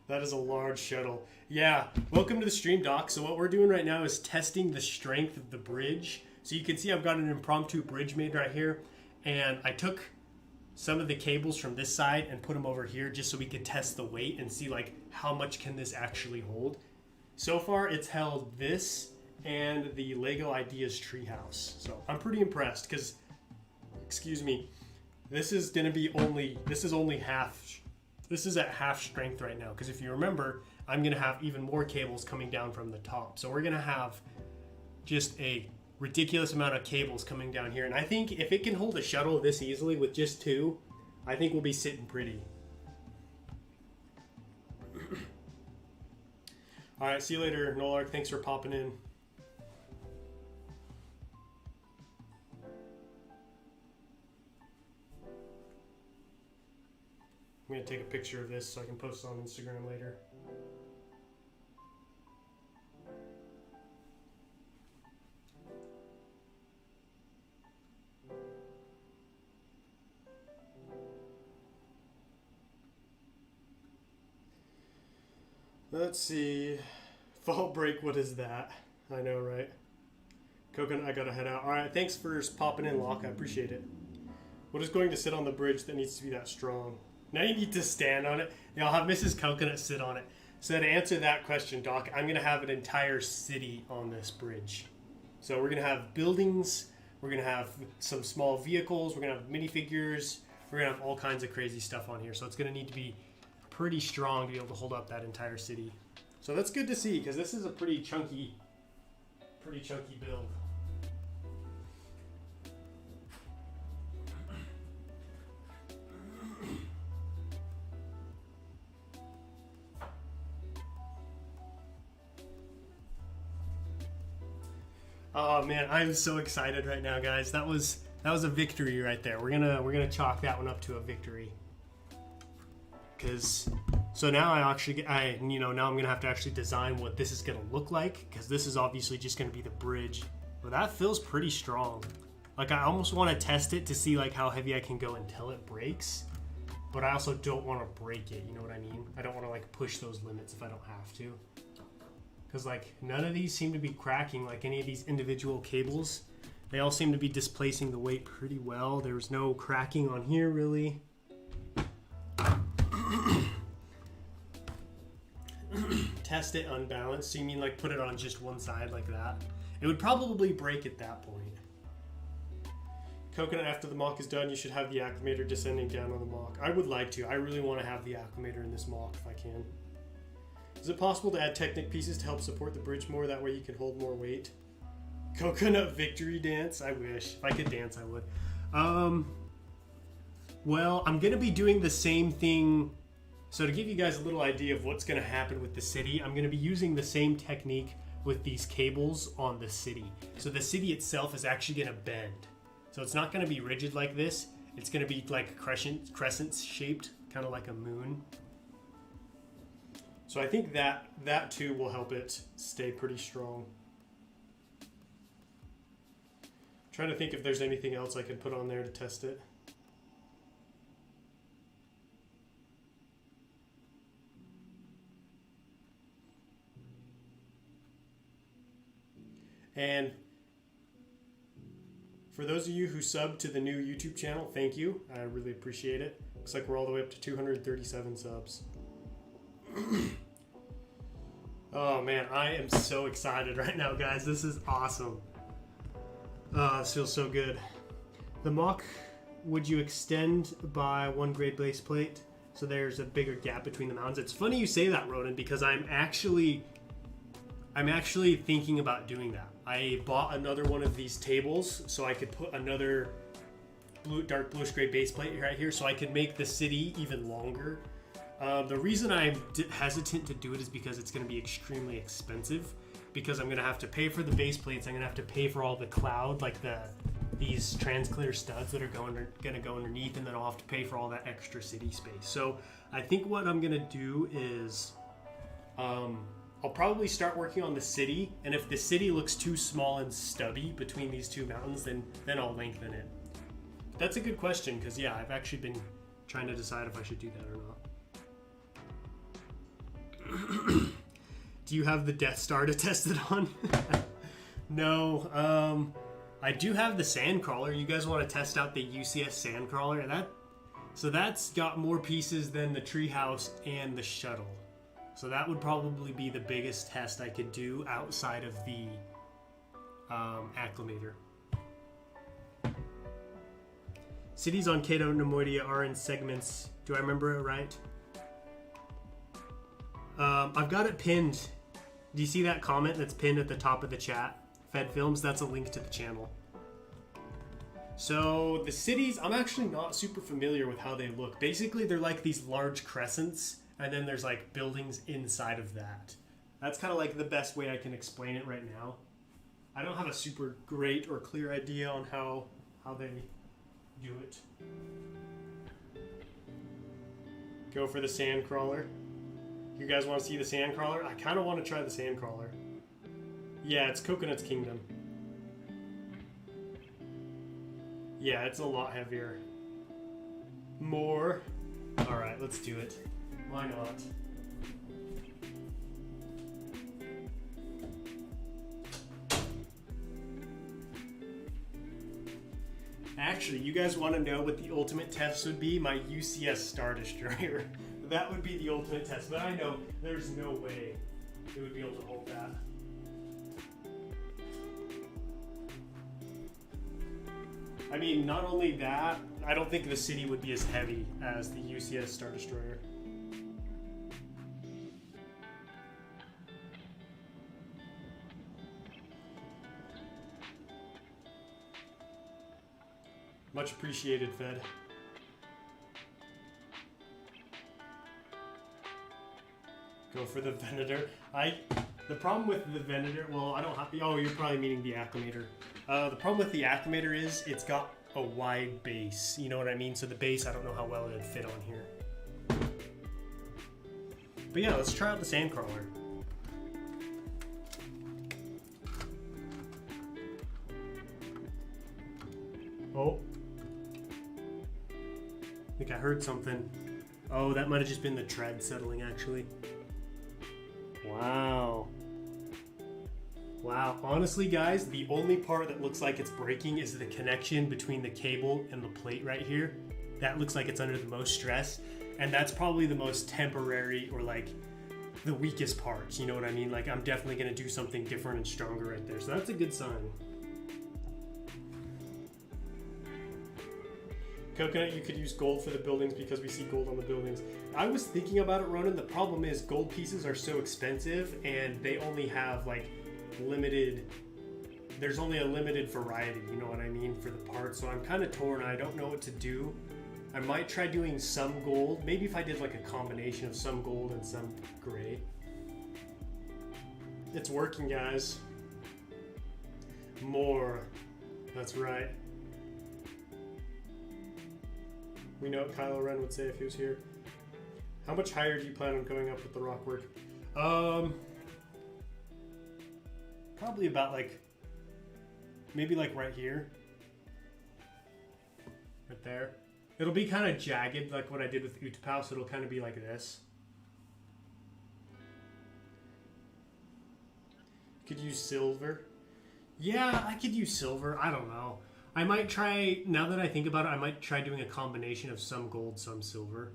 That is a large shuttle. Yeah, welcome to the stream, Doc. So what we're doing right now is testing the strength of the bridge. So you can see I've got an impromptu bridge made right here. And I took some of the cables from this side and put them over here just so we could test the weight and see like how much can this actually hold. So far it's held this and the Lego Ideas treehouse. So I'm pretty impressed because, excuse me, this is at half strength right now because if you remember, I'm gonna have even more cables coming down from the top. So we're gonna have just a ridiculous amount of cables coming down here, and I think if it can hold a shuttle this easily with just two, I think we'll be sitting pretty. All right, see you later, Nolark. Thanks for popping in. I'm gonna take a picture of this so I can post it on Instagram later. Let's see. Fall break, what is that? I know, right? Coconut, I gotta head out. Alright, thanks for popping in, Locke. I appreciate it. What is going to sit on the bridge that needs to be that strong? Now you need to stand on it. Yeah, I'll have Mrs. Coconut sit on it. So to answer that question, Doc, I'm gonna have an entire city on this bridge. So we're gonna have buildings, we're gonna have some small vehicles, we're gonna have minifigures, we're gonna have all kinds of crazy stuff on here. So it's gonna need to be pretty strong to be able to hold up that entire city. So that's good to see because this is a pretty chunky build. Oh man, I'm so excited right now, guys. That was a victory right there. We're gonna chalk that one up to a victory. So now now I'm gonna have to actually design what this is gonna look like because this is obviously just gonna be the bridge. But that feels pretty strong. Like I almost want to test it to see like how heavy I can go until it breaks. But I also don't want to break it. You know what I mean? I don't want to like push those limits if I don't have to. because like none of these seem to be cracking like any of these individual cables. They all seem to be displacing the weight pretty well. There's no cracking on here really. Test it unbalanced. So you mean like put it on just one side like that? It would probably break at that point. Coconut, after the mock is done, you should have the acclimator descending down on the mock. I would like to. I really want to have the acclimator in this mock if I can. Is it possible to add Technic pieces to help support the bridge more? That way you can hold more weight. Coconut victory dance? I wish. If I could dance, I would. Well, I'm going to be doing the same thing. So to give you guys a little idea of what's going to happen with the city, I'm going to be using the same technique with these cables on the city. So the city itself is actually going to bend. So it's not going to be rigid like this. It's going to be like crescent shaped, kind of like a moon. So I think that too will help it stay pretty strong. Trying to think if there's anything else I can put on there to test it. And for those of you who subbed to the new YouTube channel, thank you. I really appreciate it. Looks like we're all the way up to 237 subs. Oh man, I am so excited right now, guys. This is awesome. This feels so good. The mock, would you extend by 1 grade base plate so there's a bigger gap between the mountains? It's funny you say that, Ronan, because I'm actually thinking about doing that. I bought another one of these tables so I could put another dark bluish gray base plate right here so I could make the city even longer. The reason I'm hesitant to do it is because it's going to be extremely expensive, because I'm going to have to pay for the base plates. I'm going to have to pay for all the cloud, like these transclear studs that are going to go underneath, and then I'll have to pay for all that extra city space. So I think what I'm going to do is I'll probably start working on the city, and if the city looks too small and stubby between these two mountains, then I'll lengthen it. That's a good question, because yeah, I've actually been trying to decide if I should do that or not. Do you have the Death Star to test it on? No. I do have the Sandcrawler. You guys want to test out the UCS Sandcrawler? So that's got more pieces than the treehouse and the shuttle. So that would probably be the biggest test I could do outside of the acclimator. Cities on Cato and Neimoidia are in segments. Do I remember it right? I've got it pinned. Do you see that comment that's pinned at the top of the chat? Fed Films, that's a link to the channel. So the cities, I'm actually not super familiar with how they look. Basically, they're like these large crescents, and then there's like buildings inside of that. That's kind of like the best way I can explain it right now. I don't have a super great or clear idea on how they do it. Go for the Sandcrawler. You guys want to see the Sandcrawler? I kind of want to try the Sandcrawler. Yeah, it's Coconut's Kingdom. Yeah, it's a lot heavier. More. Alright, let's do it. Why not? Actually, you guys want to know what the ultimate test would be? My UCS Star Destroyer. That would be the ultimate test, but I know there's no way it would be able to hold that. I mean, not only that, I don't think the city would be as heavy as the UCS Star Destroyer. Much appreciated, Fed. Go for the Venator. The problem with the Venator, well, I don't have, oh, you're probably meaning the acclimator. The problem with the acclimator is it's got a wide base. You know what I mean? So the base, I don't know how well it would fit on here. But yeah, let's try out the Sandcrawler. Oh. I think I heard something. Oh, that might have just been the tread settling, actually. Wow. Wow, honestly guys, the only part that looks like it's breaking is the connection between the cable and the plate right here. That looks like it's under the most stress, and that's probably the most temporary or like the weakest part, you know what I mean? Like I'm definitely gonna do something different and stronger right there, so that's a good sign. Coconut, you could use gold for the buildings because we see gold on the buildings. I was thinking about it, Ronan. The problem is gold pieces are so expensive and they only have like limited, there's only a limited variety, you know what I mean, for the parts. So I'm kind of torn. I don't know what to do. I might try doing some gold. Maybe if I did like a combination of some gold and some gray. It's working, guys. More. That's right. We know what Kylo Ren would say if he was here. How much higher do you plan on going up with the rock work? Probably about like, maybe like right here. Right there. It'll be kind of jagged like what I did with Utapau, so it'll kind of be like this. Could use silver. Yeah, I could use silver. I don't know. I might try, now that I think about it, I might try doing a combination of some gold, some silver.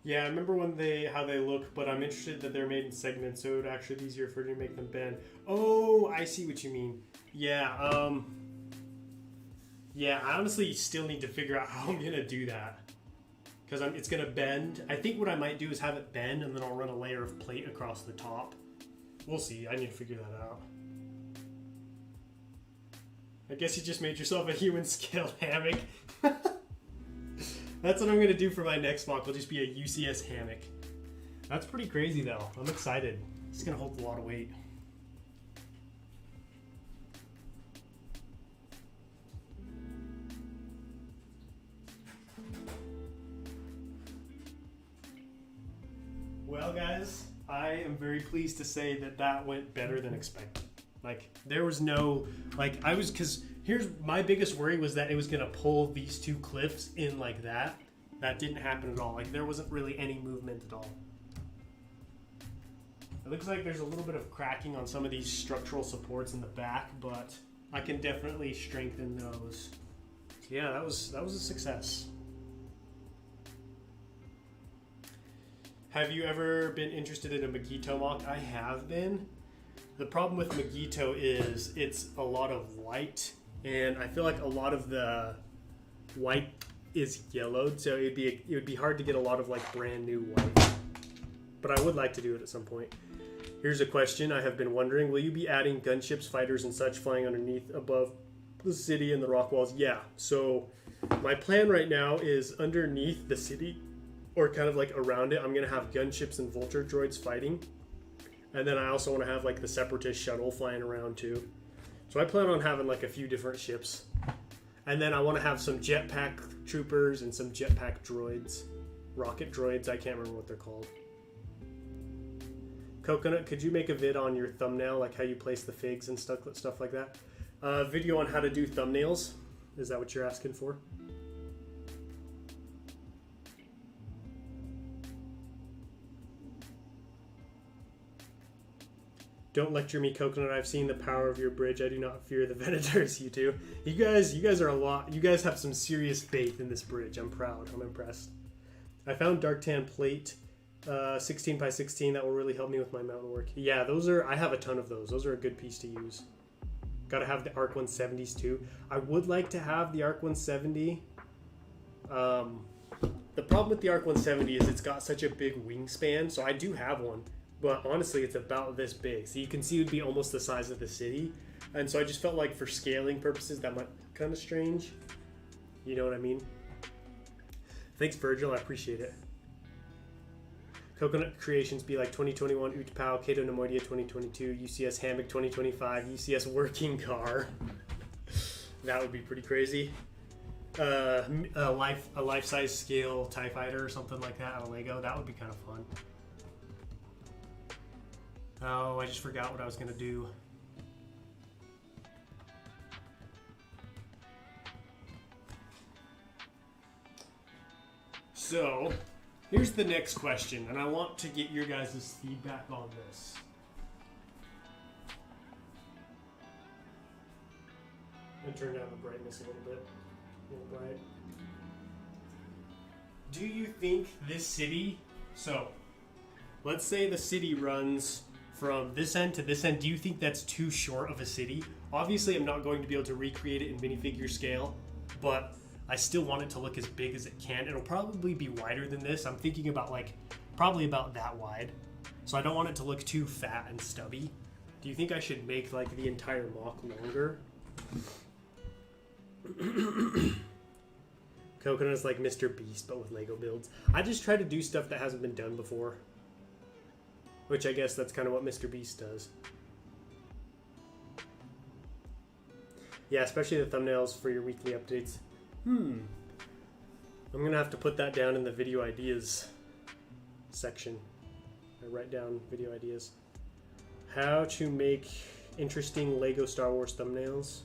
Yeah, I remember when how they look, but I'm interested that they're made in segments, so it would actually be easier for you to make them bend. Oh, I see what you mean. Yeah, yeah, I honestly still need to figure out how I'm gonna do that. Because it's gonna bend. I think what I might do is have it bend and then I'll run a layer of plate across the top. We'll see, I need to figure that out. I guess you just made yourself a human scale hammock. That's what I'm gonna do for my next mock. Will just be a UCS hammock. That's pretty crazy though. I'm excited. It's gonna hold a lot of weight. Well, guys, I am very pleased to say that that went better than expected. Like, there was no, like, because here's my biggest worry was that it was going to pull these two cliffs in like that. That didn't happen at all. Like, there wasn't really any movement at all. It looks like there's a little bit of cracking on some of these structural supports in the back, but I can definitely strengthen those. So yeah, that was a success. Have you ever been interested in a Megito mock? I have been. The problem with Megito is it's a lot of white, and I feel like a lot of the white is yellowed, so it would be hard to get a lot of like brand new white. But I would like to do it at some point. Here's a question I have been wondering: will you be adding gunships, fighters, and such flying underneath, above the city and the rock walls? Yeah. So my plan right now is underneath the city, or kind of like around it, I'm going to have gunships and vulture droids fighting. And then I also want to have like the separatist shuttle flying around too. So I plan on having like a few different ships. And then I want to have some jetpack troopers and some jetpack droids. Rocket droids, I can't remember what they're called. Coconut, could you make a vid on your thumbnail, like how you place the figs and stuff like that? Video on how to do thumbnails. Is that what you're asking for? Don't lecture me, Coconut. I've seen the power of your bridge. I do not fear the Venators, you two. You guys are a lot. You guys have some serious faith in this bridge. I'm proud. I'm impressed. I found dark tan plate, 16 by 16. That will really help me with my mountain work. Yeah, I have a ton of those. Those are a good piece to use. Gotta have the ARC 170s too. I would like to have the ARC 170. The problem with the ARC 170 is it's got such a big wingspan, so I do have one. But honestly, it's about this big. So you can see it would be almost the size of the city. And so I just felt like for scaling purposes, that might be kind of strange. You know what I mean? Thanks, Virgil. I appreciate it. Coconut Creations be like 2021 Utapau, Cato Neimoidia 2022, UCS Hammock 2025, UCS Working Car. That would be pretty crazy. A life-size scale TIE Fighter or something like that out of Lego. That would be kind of fun. Oh, I just forgot what I was going to do. So, here's the next question, and I want to get your guys' feedback on this. And turn down the brightness a little bit. A little bright. Do you think this city, so let's say the city runs from this end to this end, do you think that's too short of a city? Obviously I'm not going to be able to recreate it in minifigure scale, but I still want it to look as big as it can. It'll probably be wider than this. I'm thinking about like, probably about that wide. So I don't want it to look too fat and stubby. Do you think I should make like the entire mock longer? Coconut is like Mr. Beast, but with Lego builds. I just try to do stuff that hasn't been done before. Which I guess that's kind of what Mr. Beast does. Yeah, especially the thumbnails for your weekly updates. I'm gonna have to put that down in the video ideas section. I write down video ideas. How to make interesting Lego Star Wars thumbnails.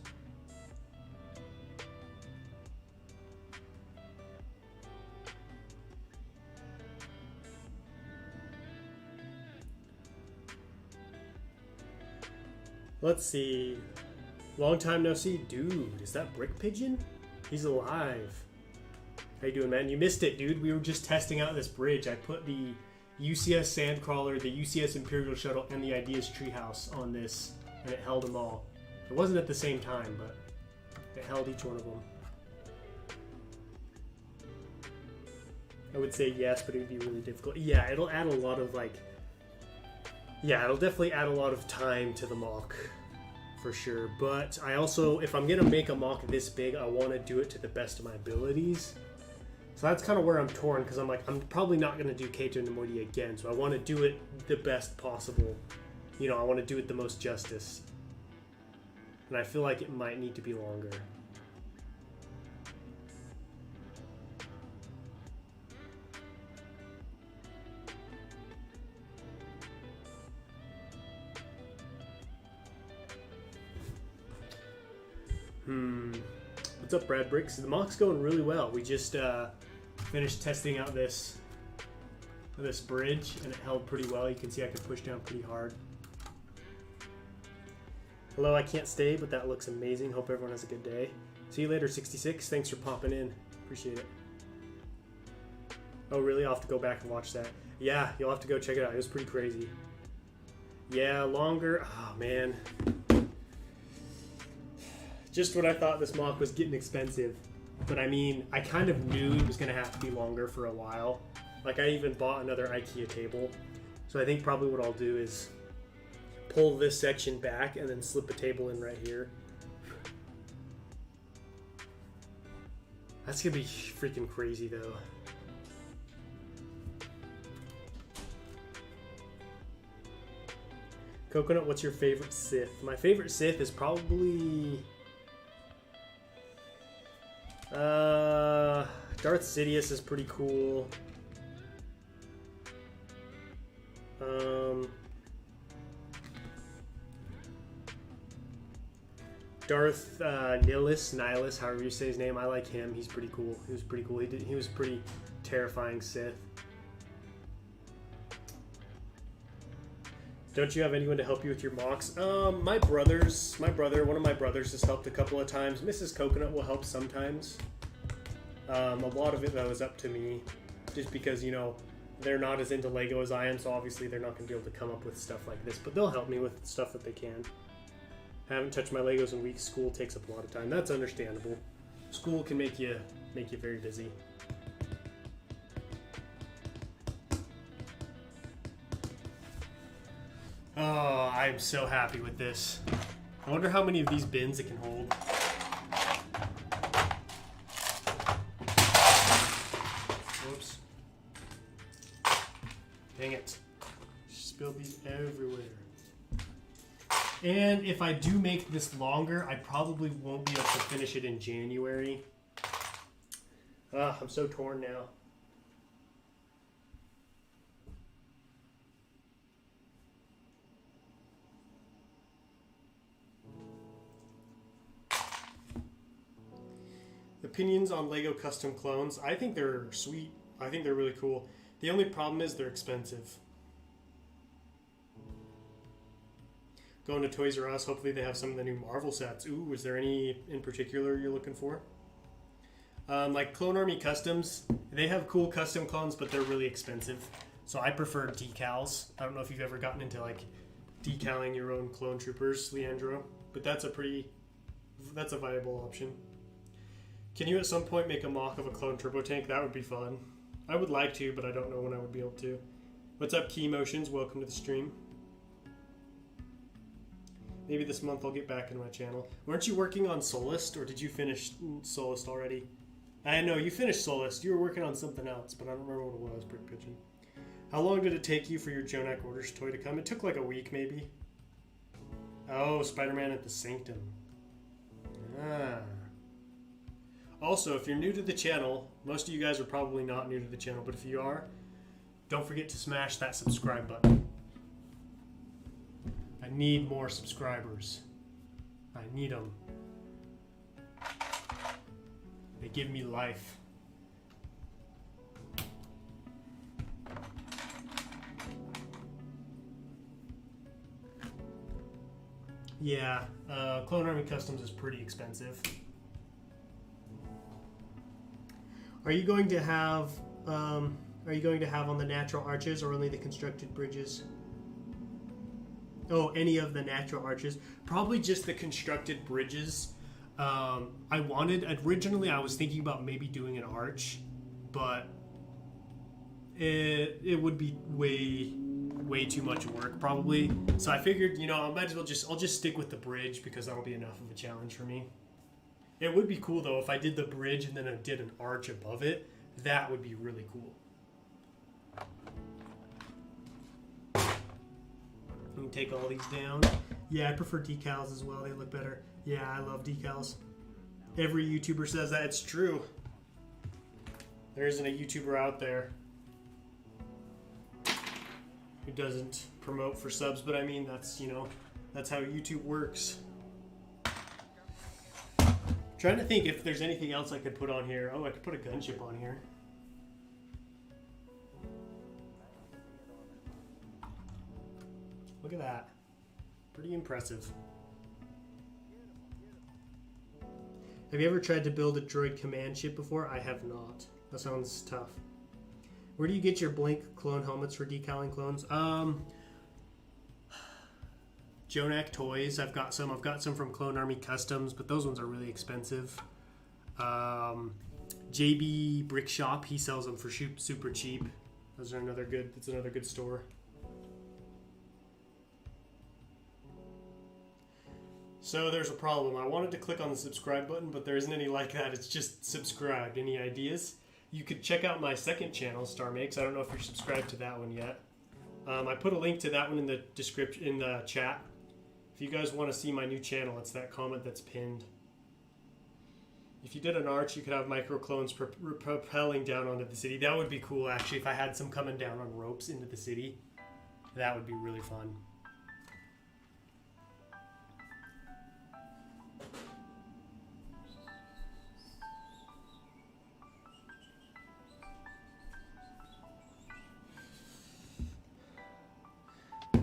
Let's see. Long time no see. Dude, is that Brick Pigeon? He's alive. How you doing, man? You missed it, dude. We were just testing out this bridge. I put the UCS Sandcrawler, the UCS Imperial Shuttle, and the Ideas Treehouse on this, and it held them all. It wasn't at the same time, but it held each one of them. I would say yes, but it would be really difficult. Yeah, it'll add a lot of like... Yeah, it'll definitely add a lot of time to the mock, for sure. But I also, if I'm gonna make a mock this big, I want to do it to the best of my abilities. So that's kind of where I'm torn, because I'm like, I'm probably not gonna do Cato and Neimoidia again. So I want to do it the best possible. You know, I want to do it the most justice. And I feel like it might need to be longer. What's up, Brad Bricks? The mock's going really well. We just finished testing out this bridge, and it held pretty well. You can see I could push down pretty hard. Hello, I can't stay, but that looks amazing. Hope everyone has a good day. See you later, 66. Thanks for popping in. Appreciate it. Oh, really? I'll have to go back and watch that. Yeah, you'll have to go check it out. It was pretty crazy. Yeah, longer. Oh, man. Just when I thought this mock was getting expensive. But I mean, I kind of knew it was going to have to be longer for a while. Like, I even bought another IKEA table. So I think probably what I'll do is pull this section back and then slip a table in right here. That's going to be freaking crazy, though. Coconut, what's your favorite Sith? My favorite Sith is probably... Darth Sidious is pretty cool. Darth Nihilus, however you say his name, I like him. He's pretty cool. He was pretty cool. He was pretty terrifying Sith. Don't you have anyone to help you with your mocks? One of my brothers has helped a couple of times. Mrs. Coconut will help sometimes. A lot of it, though, is up to me. Just because, you know, they're not as into Lego as I am, so obviously they're not going to be able to come up with stuff like this. But they'll help me with stuff that they can. Haven't touched my Legos in weeks. School takes up a lot of time. That's understandable. School can make you very busy. Oh, I'm so happy with this. I wonder how many of these bins it can hold. Whoops. Dang it. Spilled these everywhere. And if I do make this longer, I probably won't be able to finish it in January. I'm so torn now. Opinions on Lego custom clones. I think they're sweet. I think they're really cool. The only problem is they're expensive. Going to Toys R Us, hopefully they have some of the new Marvel sets. Ooh, is there any in particular you're looking for? Like Clone Army Customs, they have cool custom clones, but they're really expensive. So I prefer decals. I don't know if you've ever gotten into like decaling your own clone troopers, Leandro, but that's a viable option. Can you at some point make a mock of a clone turbo tank? That would be fun. I would like to, but I don't know when I would be able to. What's up, Key Motions? Welcome to the stream. Maybe this month I'll get back into my channel. Weren't you working on Solist, or did you finish Solist already? I know, you finished Solist. You were working on something else, but I don't remember what it was, Brick Pigeon. How long did it take you for your Jonak Orders toy to come? It took like a week, maybe. Oh, Spider-Man at the Sanctum. Ah. Also, if you're new to the channel, most of you guys are probably not new to the channel, but if you are, don't forget to smash that subscribe button. I need more subscribers. I need them. They give me life. Yeah, Clone Army Customs is pretty expensive. Are you going to have on the natural arches or only the constructed bridges? Oh, any of the natural arches. Probably just the constructed bridges. Originally I was thinking about maybe doing an arch, but it would be way too much work probably. So I figured, I might as well I'll just stick with the bridge because that'll be enough of a challenge for me. It would be cool though if I did the bridge and then I did an arch above it. That would be really cool. Let me take all these down. Yeah, I prefer decals as well. They look better. Yeah, I love decals. Every YouTuber says that. It's true. There isn't a YouTuber out there who doesn't promote for subs, but I mean, that's how YouTube works. Trying to think if there's anything else I could put on here. Oh, I could put a gunship on here. Look at that. Pretty impressive. Have you ever tried to build a droid command ship before? I have not. That sounds tough. Where do you get your blank clone helmets for decaling clones? Jonak Toys. I've got some from Clone Army Customs, but those ones are really expensive. JB Brick Shop, he sells them for super cheap. It's another good store. So there's a problem. I wanted to click on the subscribe button, but there isn't any like that. It's just subscribed. Any ideas? You could check out my second channel, Star Makes. I don't know if you're subscribed to that one yet. I put a link to that one in the description, in the chat. If you guys want to see my new channel, it's that comment that's pinned. If you did an arch, you could have micro clones propelling down onto the city. That would be cool, actually. If I had some coming down on ropes into the city, that would be really fun.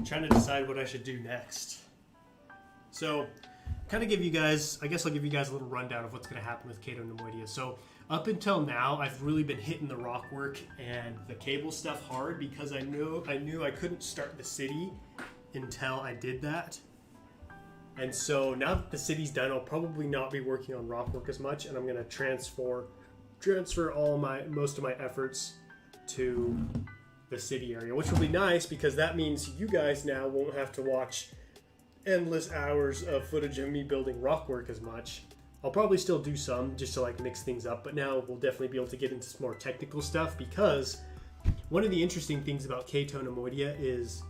Trying to decide what I should do next. So, kind of give you guys, I guess I'll give you guys a little rundown of what's going to happen with Cato Neimoidia. So, up until now, I've really been hitting the rock work and the cable stuff hard because I knew I couldn't start the city until I did that. And so, now that the city's done, I'll probably not be working on rock work as much, and I'm going to transfer most of my efforts to the city area, which will be nice because that means you guys now won't have to watch endless hours of footage of me building rock work as much. I'll probably still do some just to like mix things up, but now we'll definitely be able to get into some more technical stuff because one of the interesting things about Cato Neimoidia is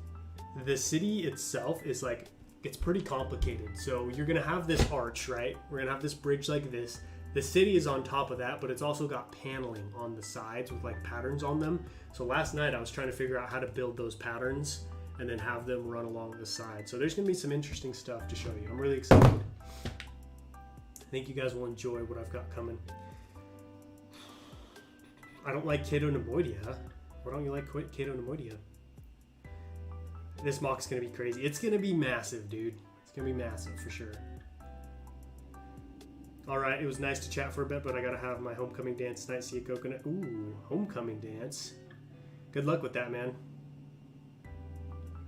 the city itself is like, it's pretty complicated. So you're gonna have this arch, right? We're gonna have this bridge like this. The city is on top of that, but it's also got paneling on the sides with like patterns on them. So last night I was trying to figure out how to build those patterns and then have them run along the side. So there's gonna be some interesting stuff to show you. I'm really excited. I think you guys will enjoy what I've got coming. I don't like Cato Neimoidia. Why don't you like Cato Neimoidia? This mock's gonna be crazy. It's gonna be massive, dude. It's gonna be massive for sure. Alright, it was nice to chat for a bit, but I gotta have my homecoming dance tonight. See you, coconut. Ooh, homecoming dance. Good luck with that, man.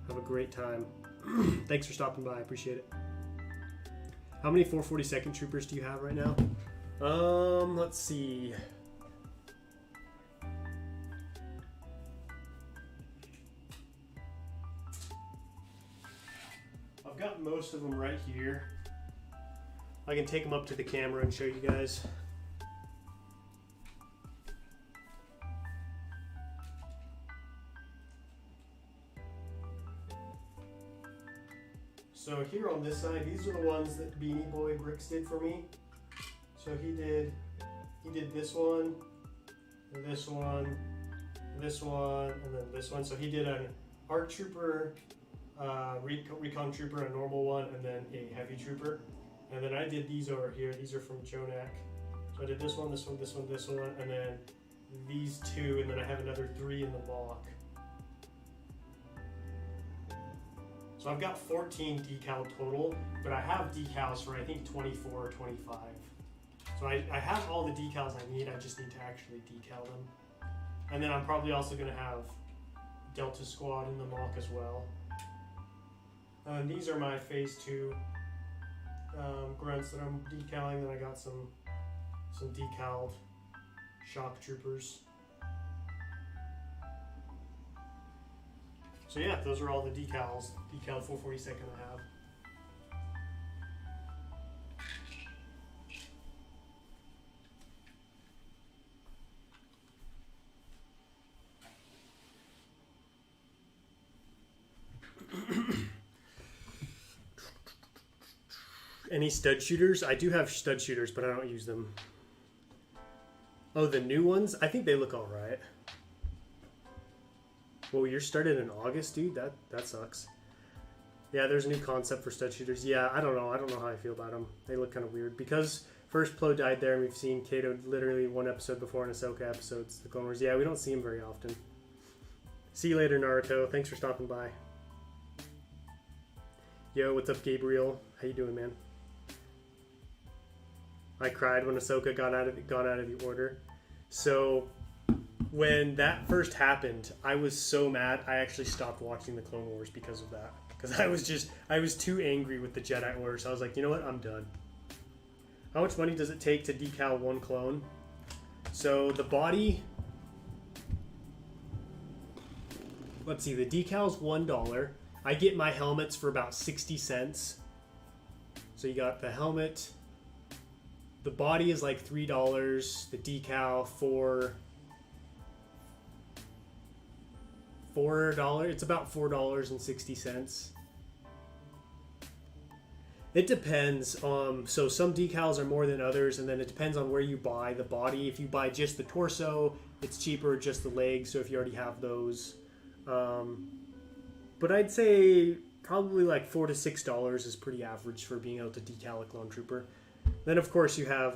Have a great time. Thanks for stopping by. I appreciate it. How many 442nd troopers do you have right now? Let's see. I've got most of them right here. I can take them up to the camera and show you guys. So here on this side, these are the ones that Beanie Boy Bricks did for me. So he did this one, this one, this one, and then this one. So he did an ARC Trooper, Recon Trooper, a normal one, and then a Heavy Trooper. And then I did these over here. These are from Jonak. So I did this one, this one, this one, this one, and then these two, and then I have another 3 in the mock. So I've got 14 decal total, but I have decals for I think 24 or 25. So I have all the decals I need, I just need to actually decal them. And then I'm probably also going to have Delta Squad in the mock as well. And these are my phase 2 grunts that I'm decaling. Then I got some decaled shock troopers. So yeah, those are all the decals, decaled 442nd I have. Any stud shooters? I do have stud shooters, but I don't use them. Oh, the new ones? I think they look alright. Well, you're started in August, dude? That sucks. Yeah, there's a new concept for stud shooters. Yeah, I don't know. I don't know how I feel about them. They look kind of weird. Because First Plo died there, and we've seen Cato literally one episode before in Ahsoka episodes, the Clone Wars. Yeah, we don't see him very often. See you later, Naruto. Thanks for stopping by. Yo, what's up, Gabriel? How you doing, man? I cried when Ahsoka got out of the order. So when that first happened, I was so mad. I actually stopped watching the Clone Wars because of that. Because I was too angry with the Jedi Order. So I was like, you know what? I'm done. How much money does it take to decal one clone? So the body. Let's see. The decal's $1. I get my helmets for about 60 cents. So you got the helmet. The body is like $3. The decal $4. It's about $4.60. It depends. So some decals are more than others, and then it depends on where you buy the body. If you buy just the torso, it's cheaper. Just the legs. So if you already have those, but I'd say probably like $4 to $6 is pretty average for being able to decal a clone trooper. Then of course you have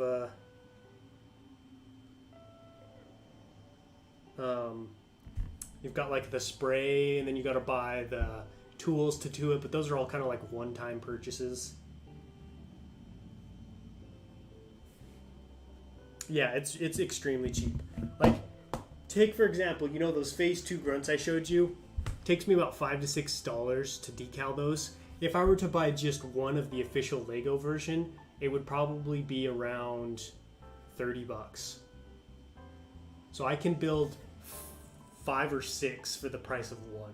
you've got like the spray, and then you got to buy the tools to do it, but those are all kind of like one-time purchases. Yeah, it's extremely cheap. Like, take for example, you know those phase 2 grunts I showed you? Takes me about $5 to $6 to decal those. If I were to buy just one of the official Lego version, it would probably be around $30. So I can build 5 or 6 for the price of one.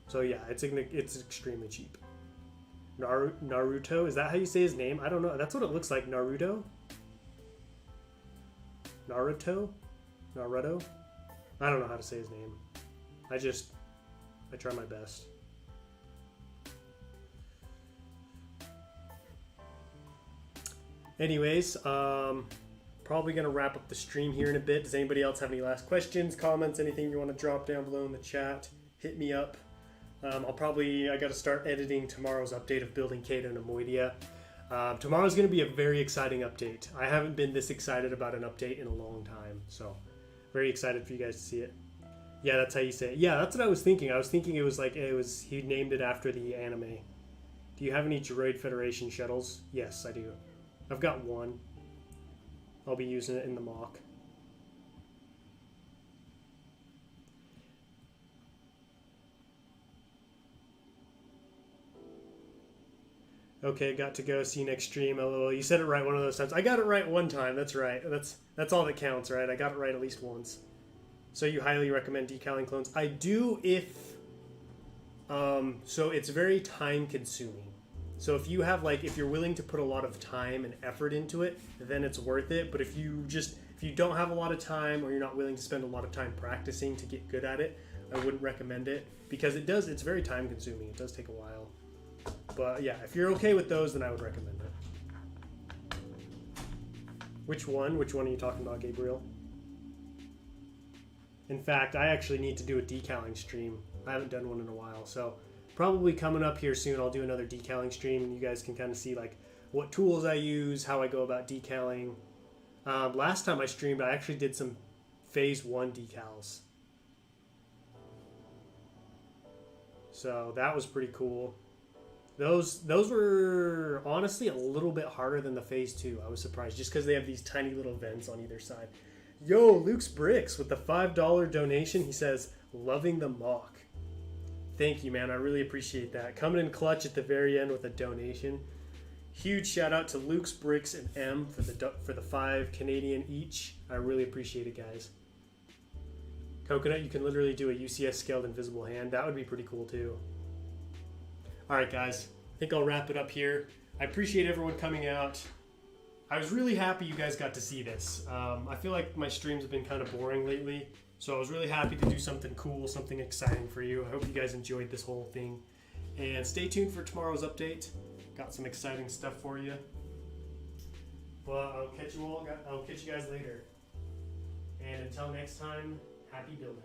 So yeah, it's extremely cheap. Naruto, is that how you say his name? I don't know. That's what it looks like. Naruto. I don't know how to say his name. I try my best. Anyways, probably going to wrap up the stream here in a bit. Does anybody else have any last questions, comments, anything you want to drop down below in the chat? Hit me up. I got to start editing tomorrow's update of building Cato and Neimoidia. Tomorrow's going to be a very exciting update. I haven't been this excited about an update in a long time. So Very excited for you guys to see it. Yeah, that's how you say it. Yeah, that's what I was thinking. I was thinking it was like he named it after the anime. Do you have any Droid Federation shuttles? Yes, I do. I've got one. I'll be using it in the mock. Okay, got to go. See you next stream. LOL. You said it right one of those times. I got it right one time. That's right. That's all that counts, right? I got it right at least once. So you highly recommend decaling clones? I do if... so it's very time consuming. So if you have if you're willing to put a lot of time and effort into it, then it's worth it. But if you don't have a lot of time or you're not willing to spend a lot of time practicing to get good at it, I wouldn't recommend it because it's very time consuming. It does take a while. But yeah, if you're okay with those, then I would recommend it. Which one? Which one are you talking about, Gabriel? In fact, I actually need to do a decaling stream. I haven't done one in a while, so probably coming up here soon, I'll do another decaling stream, and you guys can kind of see what tools I use, how I go about decaling. Last time I streamed, I actually did some Phase 1 decals. So that was pretty cool. Those were honestly a little bit harder than the Phase 2. I was surprised just because they have these tiny little vents on either side. Yo, Luke's Bricks with the $5 donation. He says, loving the mock. Thank you, man. I really appreciate that. Coming in clutch at the very end with a donation. Huge shout out to Luke's Bricks and M for the 5 Canadian each. I really appreciate it, guys. Coconut, you can literally do a UCS scaled invisible hand. That would be pretty cool too. Alright guys, I think I'll wrap it up here. I appreciate everyone coming out. I was really happy you guys got to see this. I feel like my streams have been kind of boring lately, so I was really happy to do something cool, something exciting for you. I hope you guys enjoyed this whole thing. And stay tuned for tomorrow's update. Got some exciting stuff for you. Well, I'll catch you guys later. And until next time, happy building.